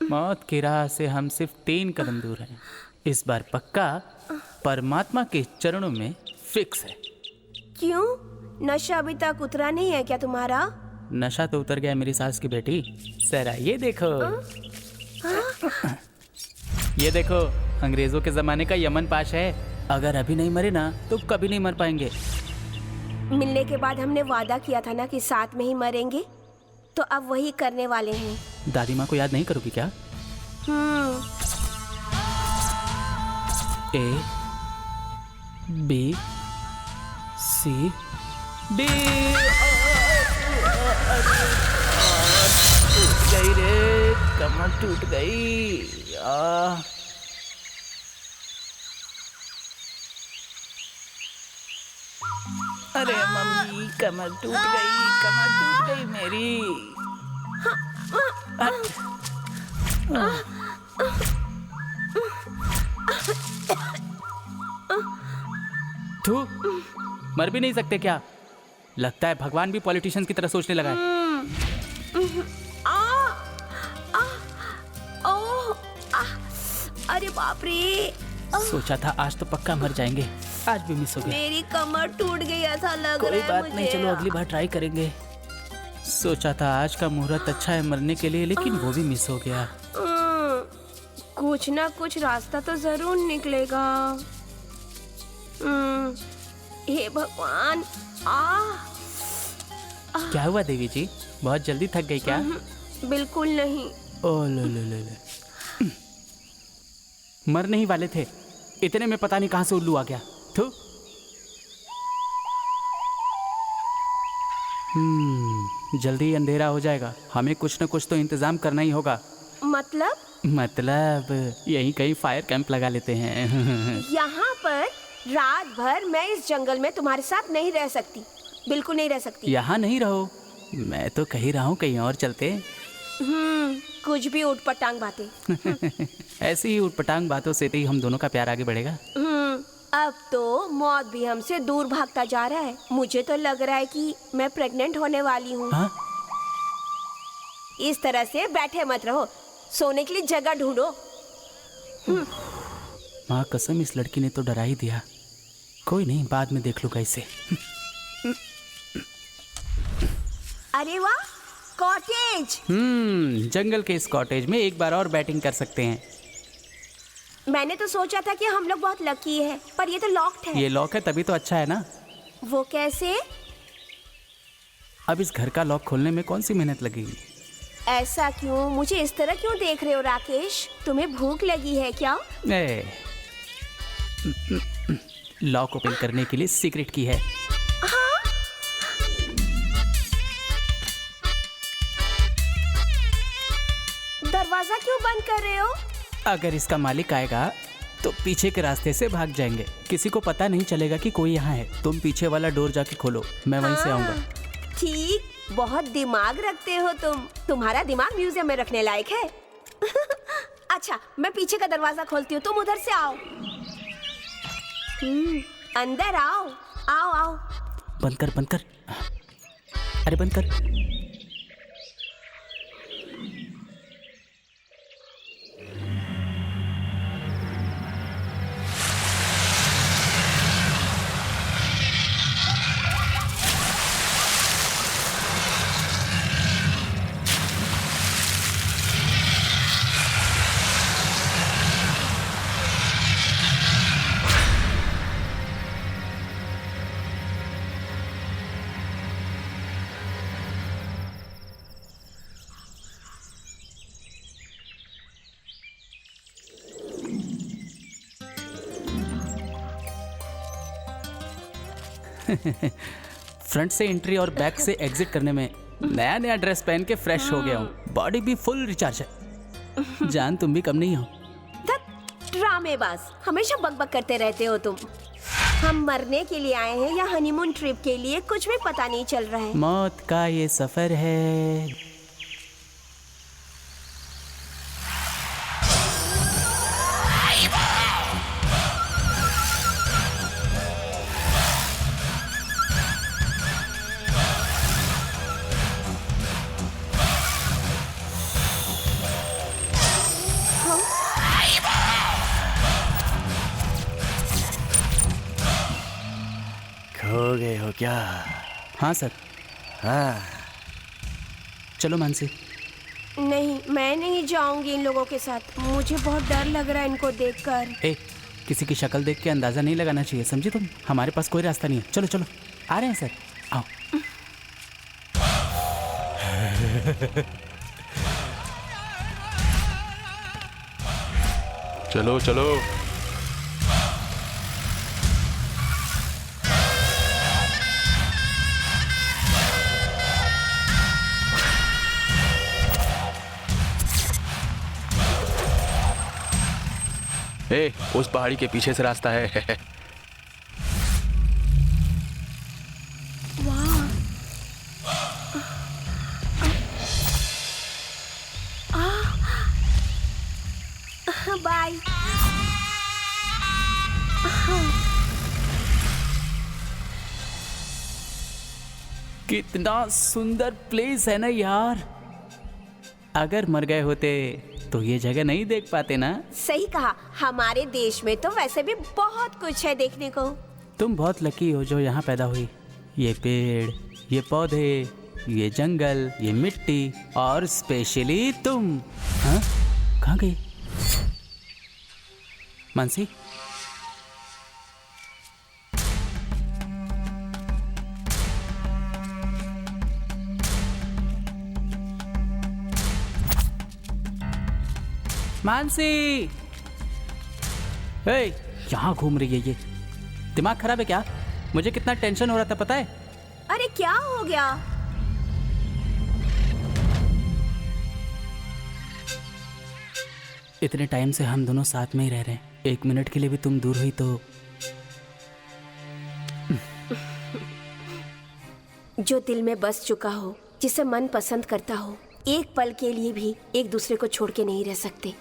S7: मौत की राह से हम सिर्फ 3 कदम दूर हैं। इस बार पक्का परमात्मा के चरणों में फिक्स है।
S3: क्यों? नशा अभी तक उतरा नहीं है क्या तुम्हारा?
S7: नशा तो उतर गया मेरी सास की बेटी। जरा ये देखो, ये देखो, अंग्रेजों के जमाने का यमन पाश है। अगर अभी नहीं मरे ना तो कभी नहीं मर पाएंगे।
S3: मिलने के बाद हमने वादा किया था ना कि साथ में ही मरेंगे, तो अब वही करने वाले हैं।
S7: दादी माँ को याद नहीं करोगी क्या? A B C D। टूट गई रे, कमर टूट गई। अरे मम्मी, कमर टूट गई मेरी। तू मर भी नहीं सकते क्या? लगता है भगवान भी पॉलिटिशियंस की तरह सोचने लगा है।
S3: अरे बाप रे,
S7: सोचा था आज तो पक्का मर जाएंगे, आज भी मिस हो गया।
S3: मेरी कमर टूट गई ऐसा लग
S7: कोई
S3: रहा है
S7: बात
S3: मुझे।
S7: नहीं, चलो अगली बार ट्राई करेंगे। सोचा था आज का मुहूर्त अच्छा है मरने के लिए, लेकिन वो भी मिस हो गया।
S3: कुछ ना कुछ रास्ता तो जरूर निकलेगा। हे भगवान।
S7: क्या हुआ देवी जी, बहुत जल्दी थक गई क्या?
S3: बिल्कुल नहीं।
S7: ओ लो लो लो लो। मर नहीं वाले थे, इतने में पता नहीं कहां से उल्लू आ गया। थू। जल्दी अंधेरा हो जाएगा, हमें कुछ न कुछ तो इंतजाम करना ही होगा। मतलब यहीं कहीं फायर कैंप लगा लेते हैं।
S3: यहाँ पर रात भर मैं इस जंगल में तुम्हारे साथ नहीं रह सकती, बिल्कुल नहीं रह सकती।
S7: यहाँ नहीं रहो, मैं तो कह रहा हूँ कहीं और चलते।
S3: कुछ भी उठपटांग बातें।
S7: ऐसी ही उठपटांग बातों से ही हम दोनों का प्यार आगे बढ़ेगा।
S3: अब तो मौत भी हमसे दूर भागता जा रहा है। मुझे तो लग रहा है कि मैं प्रेग्नेंट होने वाली हूँ। इस तरह से बैठे मत रहो, सोने के लिए जगह ढूंढो।
S7: माँ कसम, इस लड़की ने तो डरा ही दिया। कोई नहीं, बाद में देख लूंगा इसे।
S3: अरे वाह, कॉटेज।
S7: जंगल के इस कॉटेज में एक बार और बैटिंग कर सकते हैं।
S3: मैंने तो सोचा था कि हम लोग बहुत लकी है, पर ये तो लॉक्ड है।
S7: ये लॉक है तभी तो अच्छा है ना।
S3: वो कैसे?
S7: अब इस घर का लॉक खोलने में कौन सी मेहनत लगेगी?
S3: ऐसा क्यों? मुझे इस तरह क्यों देख रहे हो राकेश? तुम्हें भूख लगी है क्या?
S7: लॉक ओपन करने के लिए सीक्रेट की है।
S3: दरवाजा क्यों बंद कर रहे हो?
S7: अगर इसका मालिक आएगा तो पीछे के रास्ते से भाग जाएंगे, किसी को पता नहीं चलेगा कि कोई यहाँ है। तुम पीछे वाला डोर जाके खोलो, मैं वहीं से आऊंगा।
S3: ठीक, बहुत दिमाग रखते हो तुम। तुम्हारा दिमाग म्यूजियम में रखने लायक है। अच्छा, मैं पीछे का दरवाजा खोलती हूँ, तुम उधर से आओ। अंदर आओ, आओ आओ।
S7: बंद कर, बंद कर। अरे बंद कर। फ्रंट से एंट्री और बैक से एग्जिट करने में नया नया ड्रेस पहन के फ्रेश हो गया हूँ। बॉडी भी फुल रिचार्ज है। जान तुम भी कम नहीं हो।
S3: ड्रामेबाज, हमेशा बकबक करते रहते हो तुम। हम मरने के लिए आए हैं या हनीमून ट्रिप के लिए, कुछ भी पता नहीं चल रहा है।
S7: मौत का ये सफर है।
S1: हो गए हो क्या?
S7: हाँ सर।
S1: हाँ।
S7: चलो मानसी।
S3: नहीं, मैं नहीं जाऊंगी इन लोगों के साथ। मुझे बहुत डर लग रहा है इनको देखकर।
S7: ए, किसी की शक्ल देख के अंदाजा नहीं लगाना चाहिए, समझी तुम? हमारे पास कोई रास्ता नहीं है। चलो चलो, आ रहे हैं सर, आओ।
S4: चलो चलो।
S9: ए, उस पहाड़ी के पीछे से रास्ता है।
S3: बाय।
S7: कितना सुंदर प्लेस है ना यार। अगर मर गए होते तो ये जगह नहीं देख पाते ना।
S3: सही कहा। हमारे देश में तो वैसे भी बहुत कुछ है देखने को।
S7: तुम बहुत लकी हो जो यहाँ पैदा हुई। ये पेड़, ये पौधे, ये जंगल, ये मिट्टी और स्पेशली तुम। हाँ, कहाँ गई मानसी? मानसी, यहाँ घूम रही है ये? दिमाग खराब है क्या? मुझे कितना टेंशन हो रहा था पता है?
S3: अरे क्या हो गया?
S7: इतने टाइम से हम दोनों साथ में ही रह रहे हैं, एक मिनट के लिए भी तुम दूर हुई तो।
S3: जो दिल में बस चुका हो, जिसे मन पसंद करता हो, एक पल के लिए भी एक दूसरे को छोड़ के नहीं रह सकते।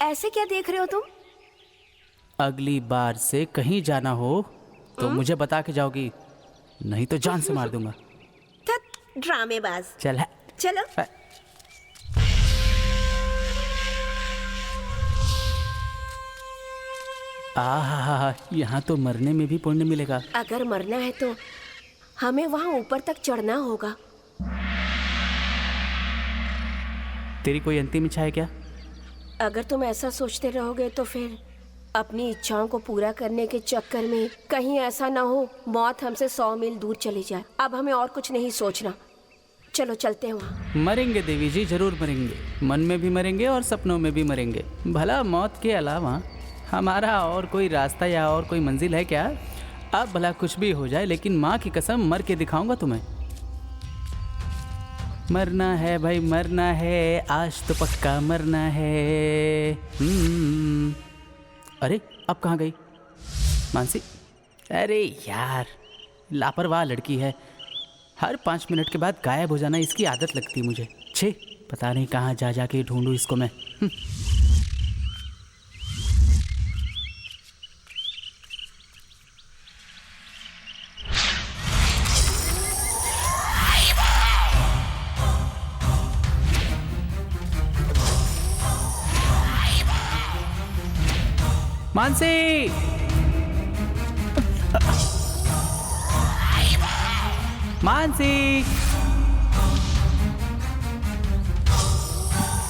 S3: ऐसे क्या देख रहे हो तुम?
S7: अगली बार से कहीं जाना हो तो मुझे बता के जाओगी, नहीं तो जान से मार दूंगा।
S3: ड्रामेबाज।
S7: चल है।
S3: चलो।
S7: आहा, यहाँ तो मरने में भी पुण्य मिलेगा।
S3: अगर मरना है तो हमें वहाँ ऊपर तक चढ़ना होगा।
S7: तेरी कोई अंतिम इच्छा है क्या?
S3: अगर तुम ऐसा सोचते रहोगे तो फिर अपनी इच्छाओं को पूरा करने के चक्कर में कहीं ऐसा ना हो मौत हमसे 100 मील दूर चली जाए। अब हमें और कुछ नहीं सोचना। चलो चलते हैं वहाँ।
S7: मरेंगे देवी जी, जरूर मरेंगे। मन में भी मरेंगे और सपनों में भी मरेंगे। भला मौत के अलावा हमारा और कोई रास्ता या और कोई मंजिल है क्या? अब भला कुछ भी हो जाए, लेकिन माँ की कसम मर के दिखाऊंगा तुम्हें। मरना है भाई, मरना है, आज तो पक्का मरना है। अरे अब कहाँ गई मानसी? अरे यार, लापरवाह लड़की है। हर 5 मिनट के बाद गायब हो जाना इसकी आदत लगती है मुझे। छे, पता नहीं कहाँ जा जा के ढूंढूं इसको मैं। मानसी, मानसी,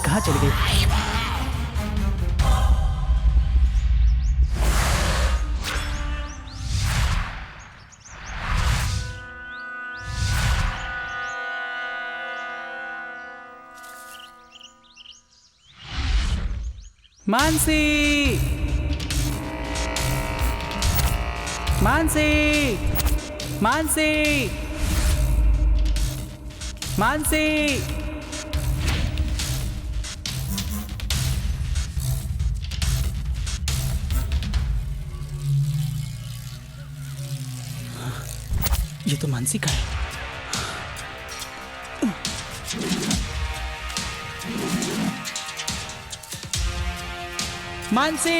S7: कहाँ चली गई? मानसी, मानसी, मानसी, मानसी, ये तो मानसी का है। मानसी,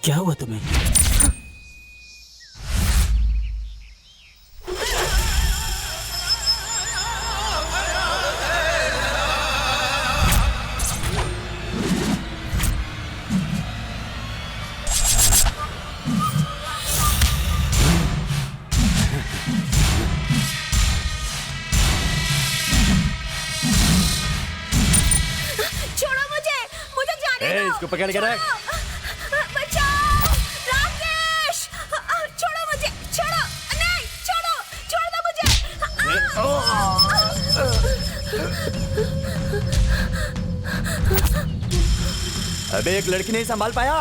S2: क्या हुआ तुम्हें?
S3: छोड़ो मुझे, मुझे जाने दो।
S1: इसको पकड़ के रख।
S3: बचाओ, राकेश, छोड़ो मुझे, छोड़ो, नहीं, छोड़ो, छोड़ दो मुझे।
S1: अबे एक लड़की नहीं संभाल पाया।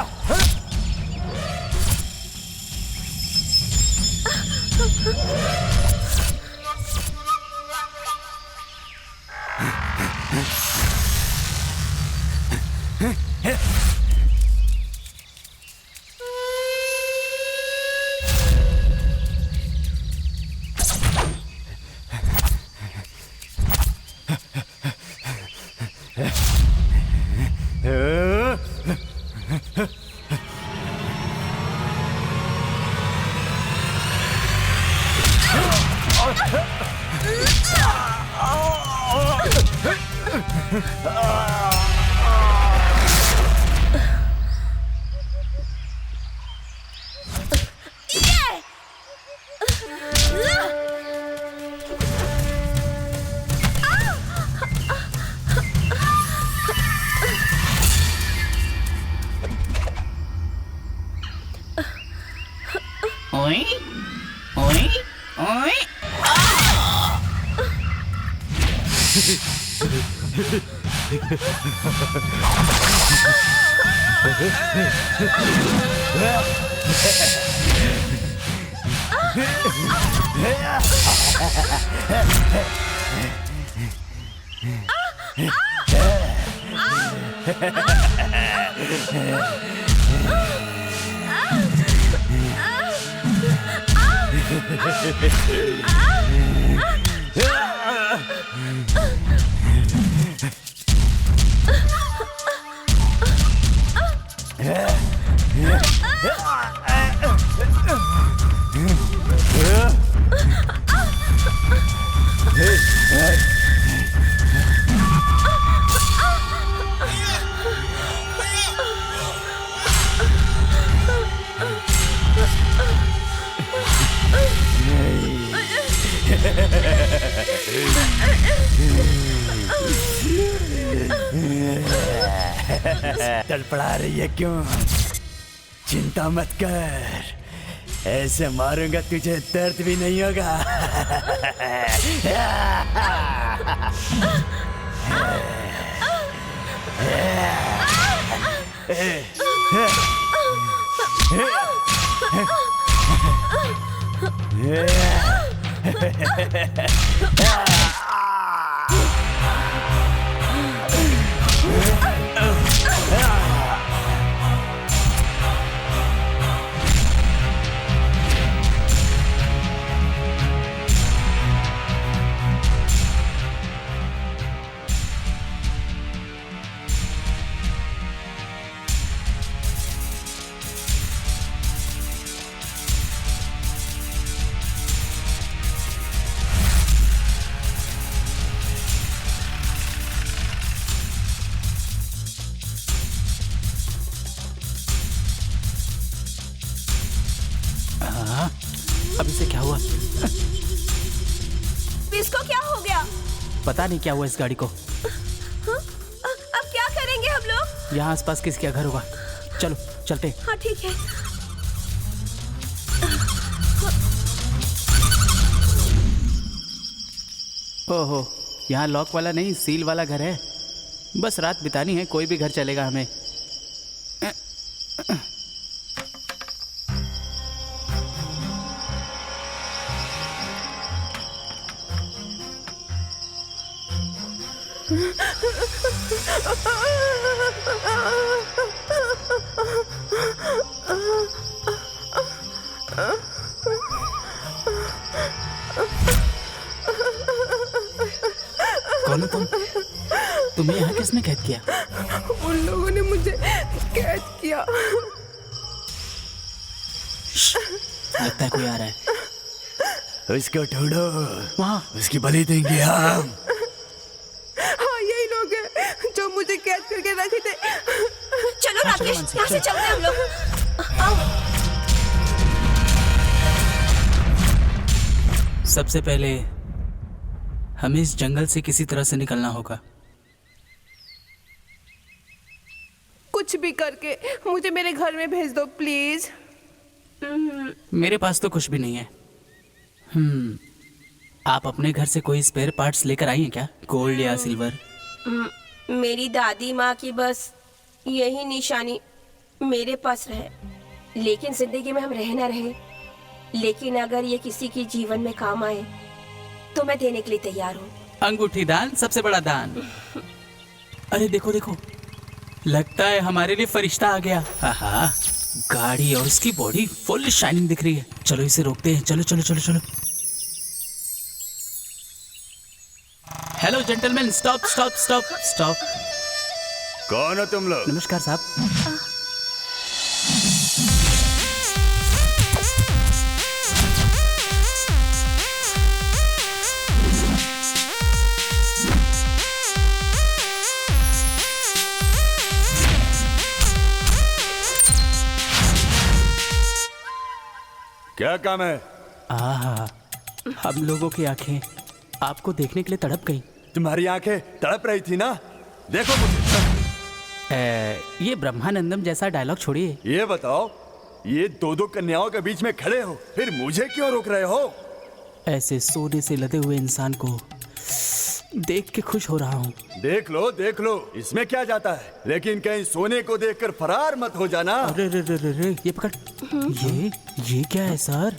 S2: ओए ओए ओए
S1: तड़पड़ा रही है क्यों? चिंता मत कर, ऐसे मारूंगा तुझे दर्द भी नहीं होगा।
S2: अब इसे क्या हुआ?
S3: इसको क्या हो गया?
S2: पता नहीं क्या हुआ इस गाड़ी को।
S3: अब क्या करेंगे हम लोग?
S2: यहाँ आसपास किसका घर होगा? चलो चलते।
S3: हाँ ठीक है।
S2: ओहो, यहाँ लॉक वाला नहीं सील वाला घर है। बस रात बितानी है, कोई भी घर चलेगा हमें। कौन हो तुम? तुम्हें यहाँ किसने कैद किया?
S3: उन लोगों ने मुझे कैद किया।
S7: लगता है कोई आ रहा है।
S1: उसको ढूंढो,
S7: वहाँ
S1: उसकी बलि देंगे हम।
S3: हाँ, यही लोग हैं जो मुझे कैद करके रखे थे। चलो राकेश, यहाँ से चलते हैं हम लोग। आओ।
S7: सबसे पहले हमें इस जंगल से किसी तरह से निकलना होगा।
S3: कुछ भी करके मुझे मेरे घर में भेज दो प्लीज।
S7: मेरे पास तो कुछ भी नहीं है। आप अपने घर से कोई स्पेयर पार्ट्स लेकर आई हैं क्या, गोल्ड या सिल्वर?
S3: मेरी दादी माँ की बस यही निशानी मेरे पास रहे, लेकिन जिंदगी में हम रहे ना रहे, लेकिन अगर ये किसी के जीवन में काम आए तो मैं देने के लिए तैयार हूँ।
S7: अंगूठी दान सबसे बड़ा दान। अरे देखो देखो, लगता है हमारे लिए फरिश्ता आ गया। आहा, गाड़ी और उसकी बॉडी फुल शाइनिंग दिख रही है। चलो इसे रोकते हैं, चलो चलो चलो चलो। Hello gentleman, stop stop stop stop.
S1: कौन हो तुम लोग?
S7: नमस्कार साहब।
S1: क्या काम है?
S7: आहा, हम लोगों की आंखें आपको देखने के लिए तड़प गई।
S1: तुम्हारी आंखें तड़प रही थी ना? देखो मुझे।
S7: ये ब्रह्मानंदम जैसा डायलॉग छोड़िए।
S1: ये बताओ, ये दो कन्याओं के बीच में खड़े हो, फिर मुझे क्यों रोक रहे हो?
S7: ऐसे सोने से लदे हुए इंसान को देख के खुश हो रहा हूँ।
S1: देख लो, इसमें क्या जाता है, लेकिन कहीं सोने को देखकर फरार मत हो जाना।
S7: अरे रे रे रे रे, ये पकड़। ये क्या है सर?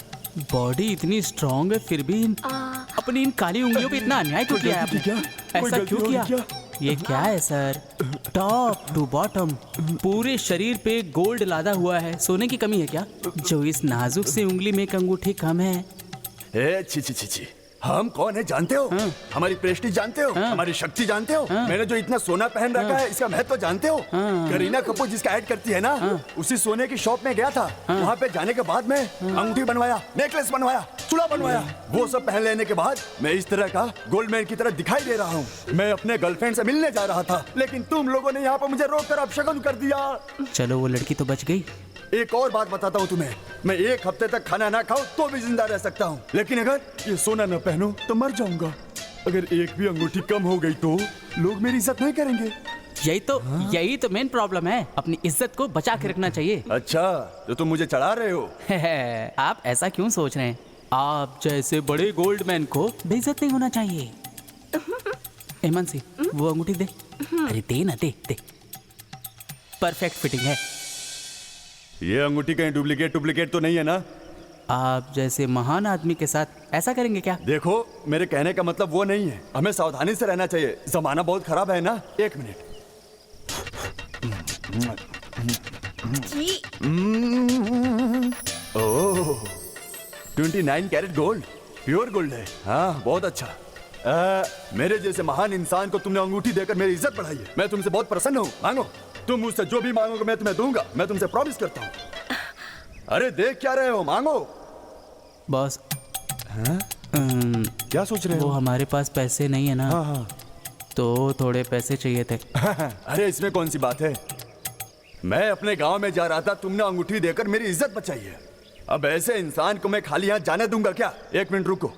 S7: बॉडी इतनी स्ट्रांग है फिर भी अपनी इन काली उंगलियों पे इतना अन्याय क्यों किया आपने? ऐसा क्यों किया? ये क्या है सर? टॉप टू बॉटम पूरे शरीर पे गोल्ड लादा हुआ है। सोने की कमी है क्या जो इस नाजुक से उंगली में एक अंगूठी कम है?
S1: छी, हम कौन है जानते हो? हमारी प्रेस्टीज जानते हो? हमारी शक्ति जानते हो? मैंने जो इतना सोना पहन रखा है, इसका महत्व जानते हो? करीना कपूर जिसका ऐड करती है ना, उसी सोने की शॉप में गया था। वहाँ पे जाने के बाद में अंगूठी बनवाया, नेकलेस बनवाया, चूड़ा बनवाया। वो सब पहन लेने के बाद मैं इस तरह का गोल्डमैन की तरह दिखाई दे रहा हूँ। मैं अपने गर्लफ्रेंड से मिलने जा रहा था, लेकिन तुम लोगों ने यहाँ पर मुझे रोक कर अपशगुन कर दिया।
S7: चलो वो लड़की तो बच गई।
S1: एक और बात बताता हूँ तुम्हें, मैं 1 हफ्ते तक खाना ना खाऊं तो भी जिंदा रह सकता हूँ, लेकिन अगर ये सोना न पहनूं तो मर जाऊंगा। अगर एक भी अंगूठी कम हो गई तो लोग मेरी इज्जत नहीं करेंगे।
S7: यही तो मेन प्रॉब्लम है। अपनी इज्जत को बचा के रखना चाहिए।
S1: अच्छा, तो तुम मुझे चढ़ा रहे हो?
S7: आप ऐसा क्यों सोच रहे हैं? आप जैसे बड़े गोल्डमैन को बेइज्जत नहीं होना चाहिए। हेमंत, वो अंगूठी दे। अरे दे ना, दे। परफेक्ट फिटिंग है।
S1: ये अंगूठी कहीं डुप्लीकेट तो नहीं है ना?
S7: आप जैसे महान आदमी के साथ ऐसा करेंगे क्या?
S1: देखो, मेरे कहने का मतलब वो नहीं है। हमें सावधानी से रहना चाहिए, जमाना बहुत खराब है ना। 1 मिनट। ओह, 29 कैरेट गोल्ड, प्योर गोल्ड है। हाँ, बहुत अच्छा। मेरे जैसे महान इंसान को तुमने अंगूठी देकर मेरी इज्जत बढ़ाई है। मैं तुमसे बहुत प्रसन्न हूँ। मांगो, तुम मुझसे जो भी मांगोगे मैं तुम्हें दूंगा। मैं तुमसे प्रॉमिस करता हूँ। अरे देख क्या रहे हो, मांगो।
S7: बॉस,
S1: क्या सोच रहे हो?
S7: वो हमारे पास पैसे नहीं है ना।
S1: हाँ।
S7: तो थोड़े पैसे चाहिए थे।
S1: अरे इसमें कौन सी बात है, मैं अपने गांव में जा रहा था, तुमने अंगूठी देकर मेरी इज्जत बचाई है। अब ऐसे इंसान को मैं खाली हाथ जाने दूंगा क्या? 1 मिनट रुको।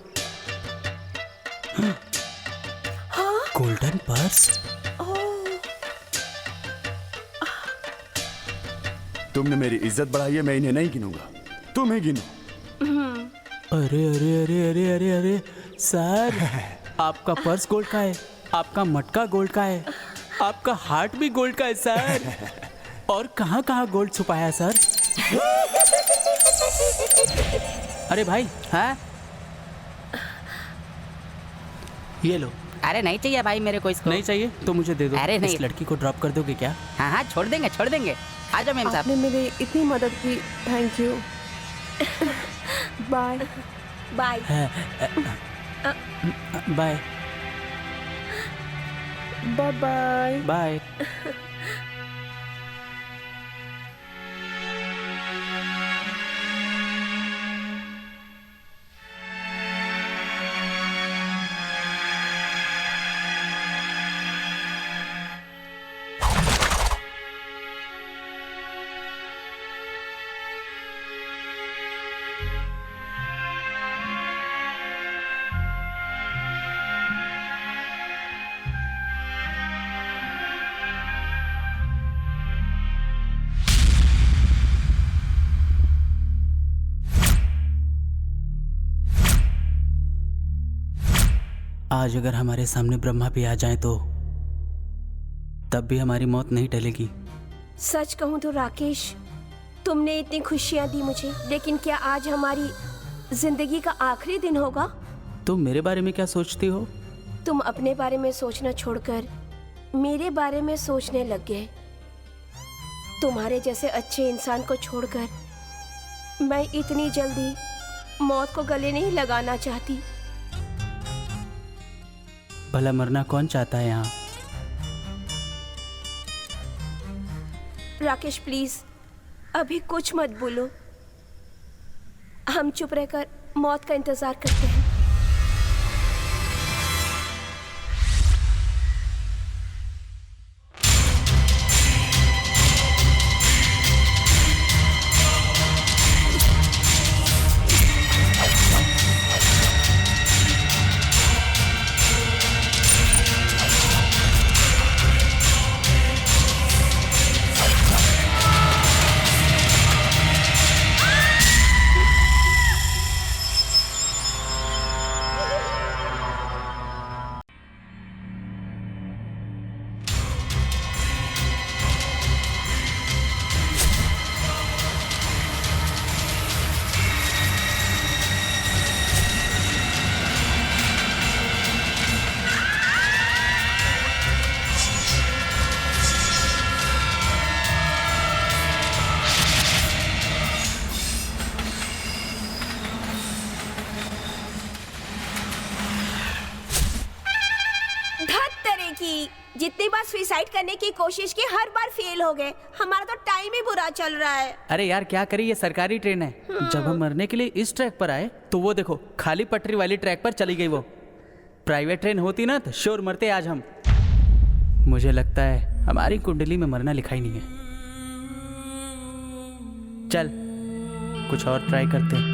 S7: Golden purse.
S1: तुमने मेरी इज्जत बढ़ाई है, मैं इन्हें नहीं गिनूंगा, तुम ही गिनो।
S7: अरे अरे अरे अरे अरे अरे सर, आपका पर्स गोल्ड का है, आपका मटका गोल्ड का है, आपका हार्ट भी गोल्ड का है सर। और कहाँ कहाँ गोल्ड छुपाया है सर? अरे भाई,
S6: हाँ?
S7: ये लो।
S6: अरे नहीं चाहिए भाई मेरे को इसको।
S7: नहीं चाहिए तो मुझे दे दो।
S6: अरे नहीं।
S7: इस लड़की को ड्रॉप कर दोगे क्या?
S6: हाँ, छोड़ देंगे। आ जाओ मैम साहब।
S3: आपने मेरी इतनी मदद की, thank you. Bye.
S7: Bye.
S3: Bye.
S7: Bye. आज अगर हमारे सामने ब्रह्मा भी आ जाए तो तब भी हमारी मौत नहीं टलेगी।
S3: सच कहूँ तो राकेश, तुमने इतनी खुशियाँ दी मुझे, लेकिन क्या आज हमारी जिंदगी का आखिरी दिन होगा?
S7: तुम मेरे बारे में क्या सोचती हो?
S3: तुम अपने बारे में सोचना छोड़कर मेरे बारे में सोचने लग गए। तुम्हारे जैसे अच्छे इंसान को छोड़कर मैं इतनी जल्दी मौत को गले नहीं लगाना चाहती।
S7: भला मरना कौन चाहता है यहाँ?
S3: राकेश प्लीज अभी कुछ मत बोलो, हम चुप रहकर मौत का इंतजार करते हैं। जितनी बार सुसाइड करने की कोशिश की, हर बार फेल हो गए। हमारा तो टाइम ही बुरा चल रहा है।
S7: अरे यार क्या करें, ये सरकारी ट्रेन है। जब हम मरने के लिए इस ट्रैक पर आए तो वो देखो खाली पटरी वाली ट्रैक पर चली गई। वो प्राइवेट ट्रेन होती ना तो श्योर मरते आज हम। मुझे लगता है हमारी कुंडली में मरना लिखा ही नहीं है। चल कुछ और ट्राई करते हैं।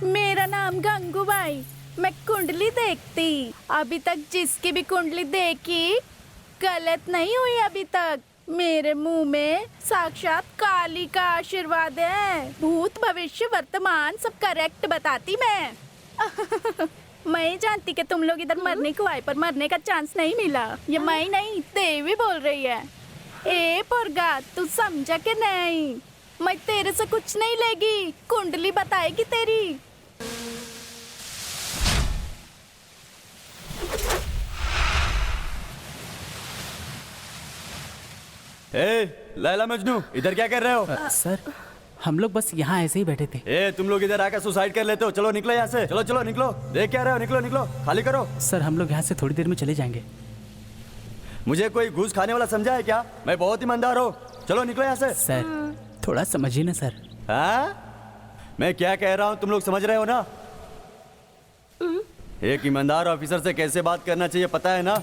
S5: मेरा नाम गंगूबाई। मैं कुंडली देखती, अभी तक जिसकी भी कुंडली देखी गलत नहीं हुई अभी तक। मेरे मुंह में साक्षात काली का आशीर्वाद है। भूत भविष्य वर्तमान सब करेक्ट बताती मैं। मैं जानती कि तुम लोग इधर मरने को आए, पर मरने का चांस नहीं मिला। ये मैं नहीं, देवी बोल रही है। ए पोरगा, तू समझा के नहीं? मैं तेरे से कुछ नहीं लेगी, कुंडली बताएगी तेरी।
S1: ए, लैला मजनू, इधर क्या कर रहे हो?
S7: सर हम लोग बस यहाँ ऐसे ही बैठे थे।
S1: ए, तुम लोग इधर आकर सुसाइड कर लेते हो? चलो निकलो यहाँ से, चलो चलो निकलो। देख क्या रहे हो? निकलो निकलो, खाली करो।
S7: सर हम लोग यहाँ से थोड़ी देर में चले जाएंगे।
S1: मुझे कोई घूस खाने वाला समझा है क्या? मैं बहुत ईमानदार हूँ। चलो निकलो यहाँ से।
S7: सर थोड़ा समझिए ना सर।
S1: हाँ, मैं क्या कह रहा हूँ तुम लोग समझ रहे हो ना? एक ईमानदार ऑफिसर से कैसे बात करना चाहिए पता है ना?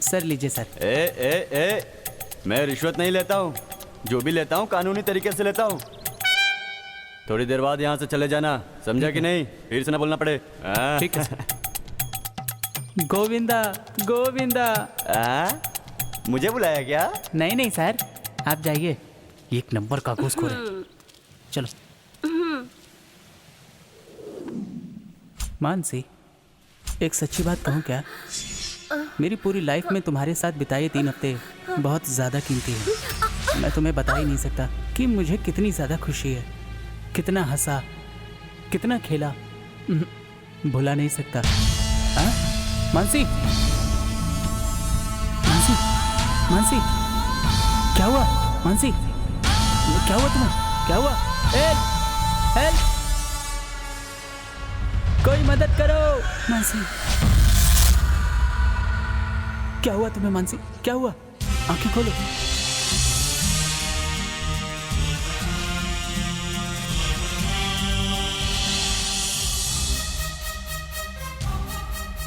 S7: सर लीजिए सर।
S1: ए ए ए, मैं रिश्वत नहीं लेता हूँ। जो भी लेता हूँ कानूनी तरीके से लेता हूँ। थोड़ी देर बाद यहाँ से चले जाना, समझा कि नहीं? फिर से ना बोलना पड़े।
S7: ठीक है सर। गोविंदा गोविंदा।
S1: मुझे बुलाया क्या?
S7: नहीं नहीं सर, आप जाइए। एक नंबर का घूसखोर है। चलो। मानसी, एक सच्ची बात कहूँ क्या? मेरी पूरी लाइफ में तुम्हारे साथ बिताए 3 हफ्ते बहुत ज़्यादा कीमती है। मैं तुम्हें बता ही नहीं सकता कि मुझे कितनी ज़्यादा खुशी है। कितना हंसा, कितना खेला, भुला नहीं सकता। मानसी, मानसी, मानसी, क्या हुआ? मानसी, क्या हुआ तुम्हें? क्या हुआ? हेल्प, हेल्प, कोई मदद करो। मानसी, क्या हुआ तुम्हें मानसी? क्या हुआ? आंखें खोलो।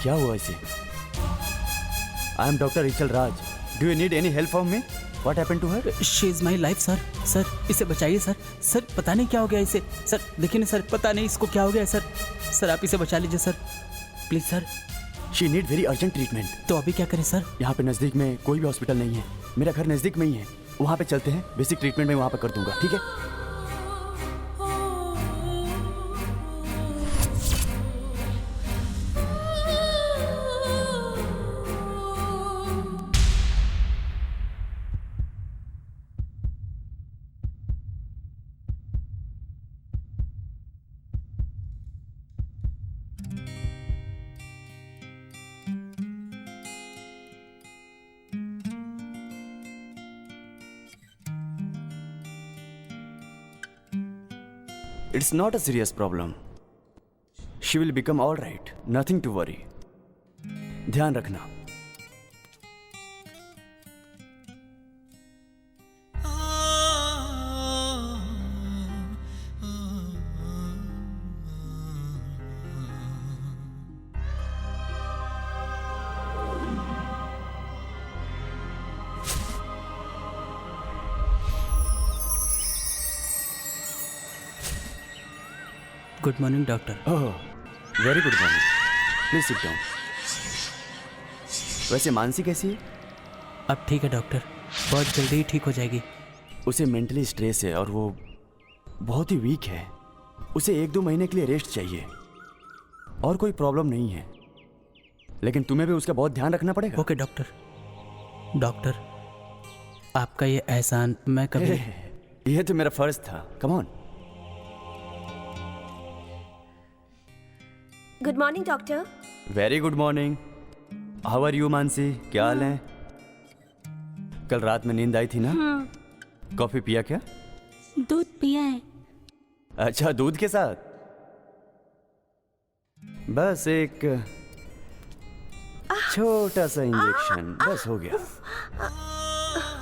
S1: क्या हुआ इसे? I am doctor Rachel Raj. Do you need any help from me? What happened to her?
S7: She is my life sir. Sir इसे बचाइए सर। सर पता नहीं क्या हो गया इसे। सर देखिए ना सर, पता नहीं इसको क्या हो गया सर। सर आप इसे बचा लीजिए sir, please sir.
S1: She need very urgent treatment.
S7: तो अभी क्या करें सर?
S1: यहाँ पे नजदीक में कोई भी हॉस्पिटल नहीं है। मेरा घर नजदीक में ही है, वहाँ पे चलते हैं। बेसिक ट्रीटमेंट मैं वहाँ पे कर दूंगा, ठीक है? It's not a serious problem. She will become all right. Nothing to worry. ध्यान रखना।
S7: Good morning doctor.
S1: Oh, very good morning. Please sit down. वैसे मानसी कैसी है?
S7: अब ठीक है डॉक्टर, बहुत जल्दी ही ठीक हो जाएगी।
S1: उसे मेंटली स्ट्रेस है और वो बहुत ही वीक है। उसे 1-2 महीने के लिए रेस्ट चाहिए और कोई प्रॉब्लम नहीं है, लेकिन तुम्हें भी उसका बहुत ध्यान रखना पड़ेगा।
S7: Okay doctor. डॉक्टर आपका ये एहसान मैं कभी
S1: ये तो मेरा फर्ज था। Come on.
S3: Good morning doctor.
S1: Very good morning. How are you Mansi? क्या हाल है? कल रात में नींद आई थी ना? कॉफी पिया क्या?
S5: दूध पिया है।
S1: अच्छा, दूध के साथ? बस एक छोटा सा इंजेक्शन, बस हो गया।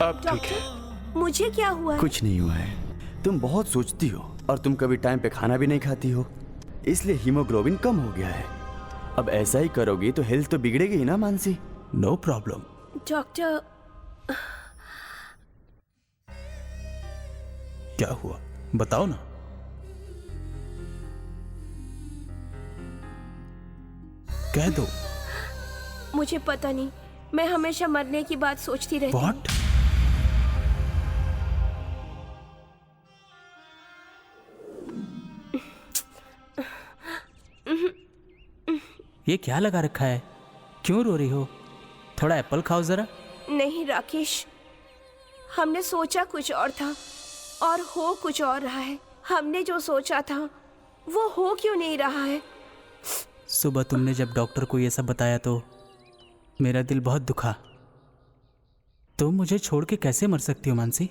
S1: अब ठीक है।
S3: मुझे क्या हुआ?
S1: कुछ नहीं हुआ है। तुम बहुत सोचती हो और तुम कभी टाइम पे खाना भी नहीं खाती हो, इसलिए हीमोग्लोबिन कम हो गया है। अब ऐसा ही करोगी तो हेल्थ तो बिगड़ेगी ही ना मानसी।
S7: No problem.
S3: डॉक्टर
S7: क्या हुआ बताओ ना। कह दो।
S3: मुझे पता नहीं, मैं हमेशा मरने की बात सोचती रहती हूँ।
S7: व्हाट? ये क्या लगा रखा है? क्यों रो रही हो? थोड़ा एप्पल खाओ जरा।
S3: नहीं राकेश, हमने सोचा कुछ और था और हो कुछ और रहा है। हमने जो सोचा था वो हो क्यों नहीं रहा है?
S7: सुबह तुमने जब डॉक्टर को ये सब बताया तो मेरा दिल बहुत दुखा। तुम मुझे छोड़ के कैसे मर सकती हो मानसी?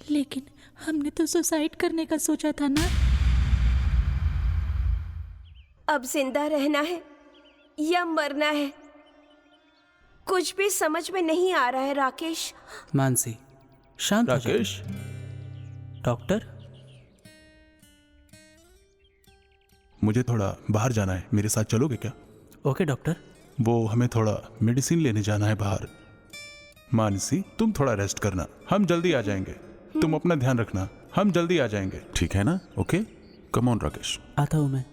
S5: लेकिन हमने तो सुसाइड करने का सोचा था ना।
S3: अब जिंदा रहना है या मरना है, कुछ भी समझ में नहीं आ रहा है राकेश।
S7: मानसी शांत हो जाओ।
S9: राकेश,
S7: डॉक्टर
S9: मुझे थोड़ा बाहर जाना है, मेरे साथ चलोगे क्या?
S7: Okay doctor.
S9: वो हमें थोड़ा मेडिसिन लेने जाना है बाहर। मानसी तुम थोड़ा रेस्ट करना, हम जल्दी आ जाएंगे। तुम अपना ध्यान रखना, हम जल्दी आ जाएंगे, ठीक है ना? Okay, come on Rakesh.
S7: आता हूँ मैं।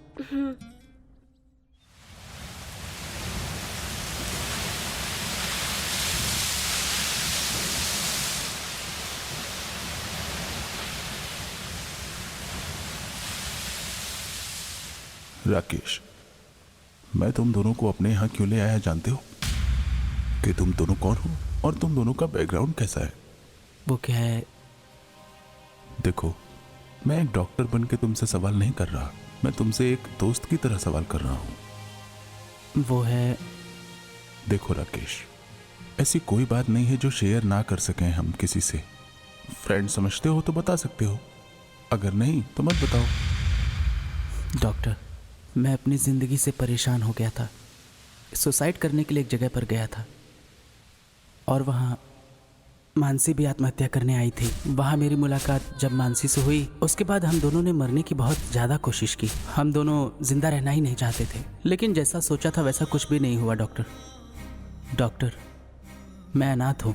S9: राकेश, मैं तुम दोनों को अपने यहाँ क्यों ले आया जानते हो? कि तुम दोनों कौन हो और तुम दोनों का बैकग्राउंड कैसा है।
S7: वो क्या है?
S9: देखो, मैं एक डॉक्टर बन के तुमसे सवाल नहीं कर रहा, मैं तुमसे एक दोस्त की तरह सवाल कर रहा हूँ।
S7: वो है,
S9: देखो राकेश, ऐसी कोई बात नहीं है जो शेयर ना कर सकें हम किसी से। फ्रेंड समझते हो तो बता सकते हो, अगर नहीं तो मत बताओ।
S7: डॉक्टर मैं अपनी ज़िंदगी से परेशान हो गया था। सुसाइड करने के लिए एक जगह पर गया था।
S2: और वहाँ मानसी भी आत्महत्या करने आई थी। वहाँ मेरी मुलाकात जब मानसी से हुई, उसके बाद हम दोनों ने मरने की बहुत ज़्यादा कोशिश की। हम दोनों जिंदा रहना ही नहीं चाहते थे, लेकिन जैसा सोचा था वैसा कुछ भी नहीं हुआ। डॉक्टर, मैं अनाथ हूँ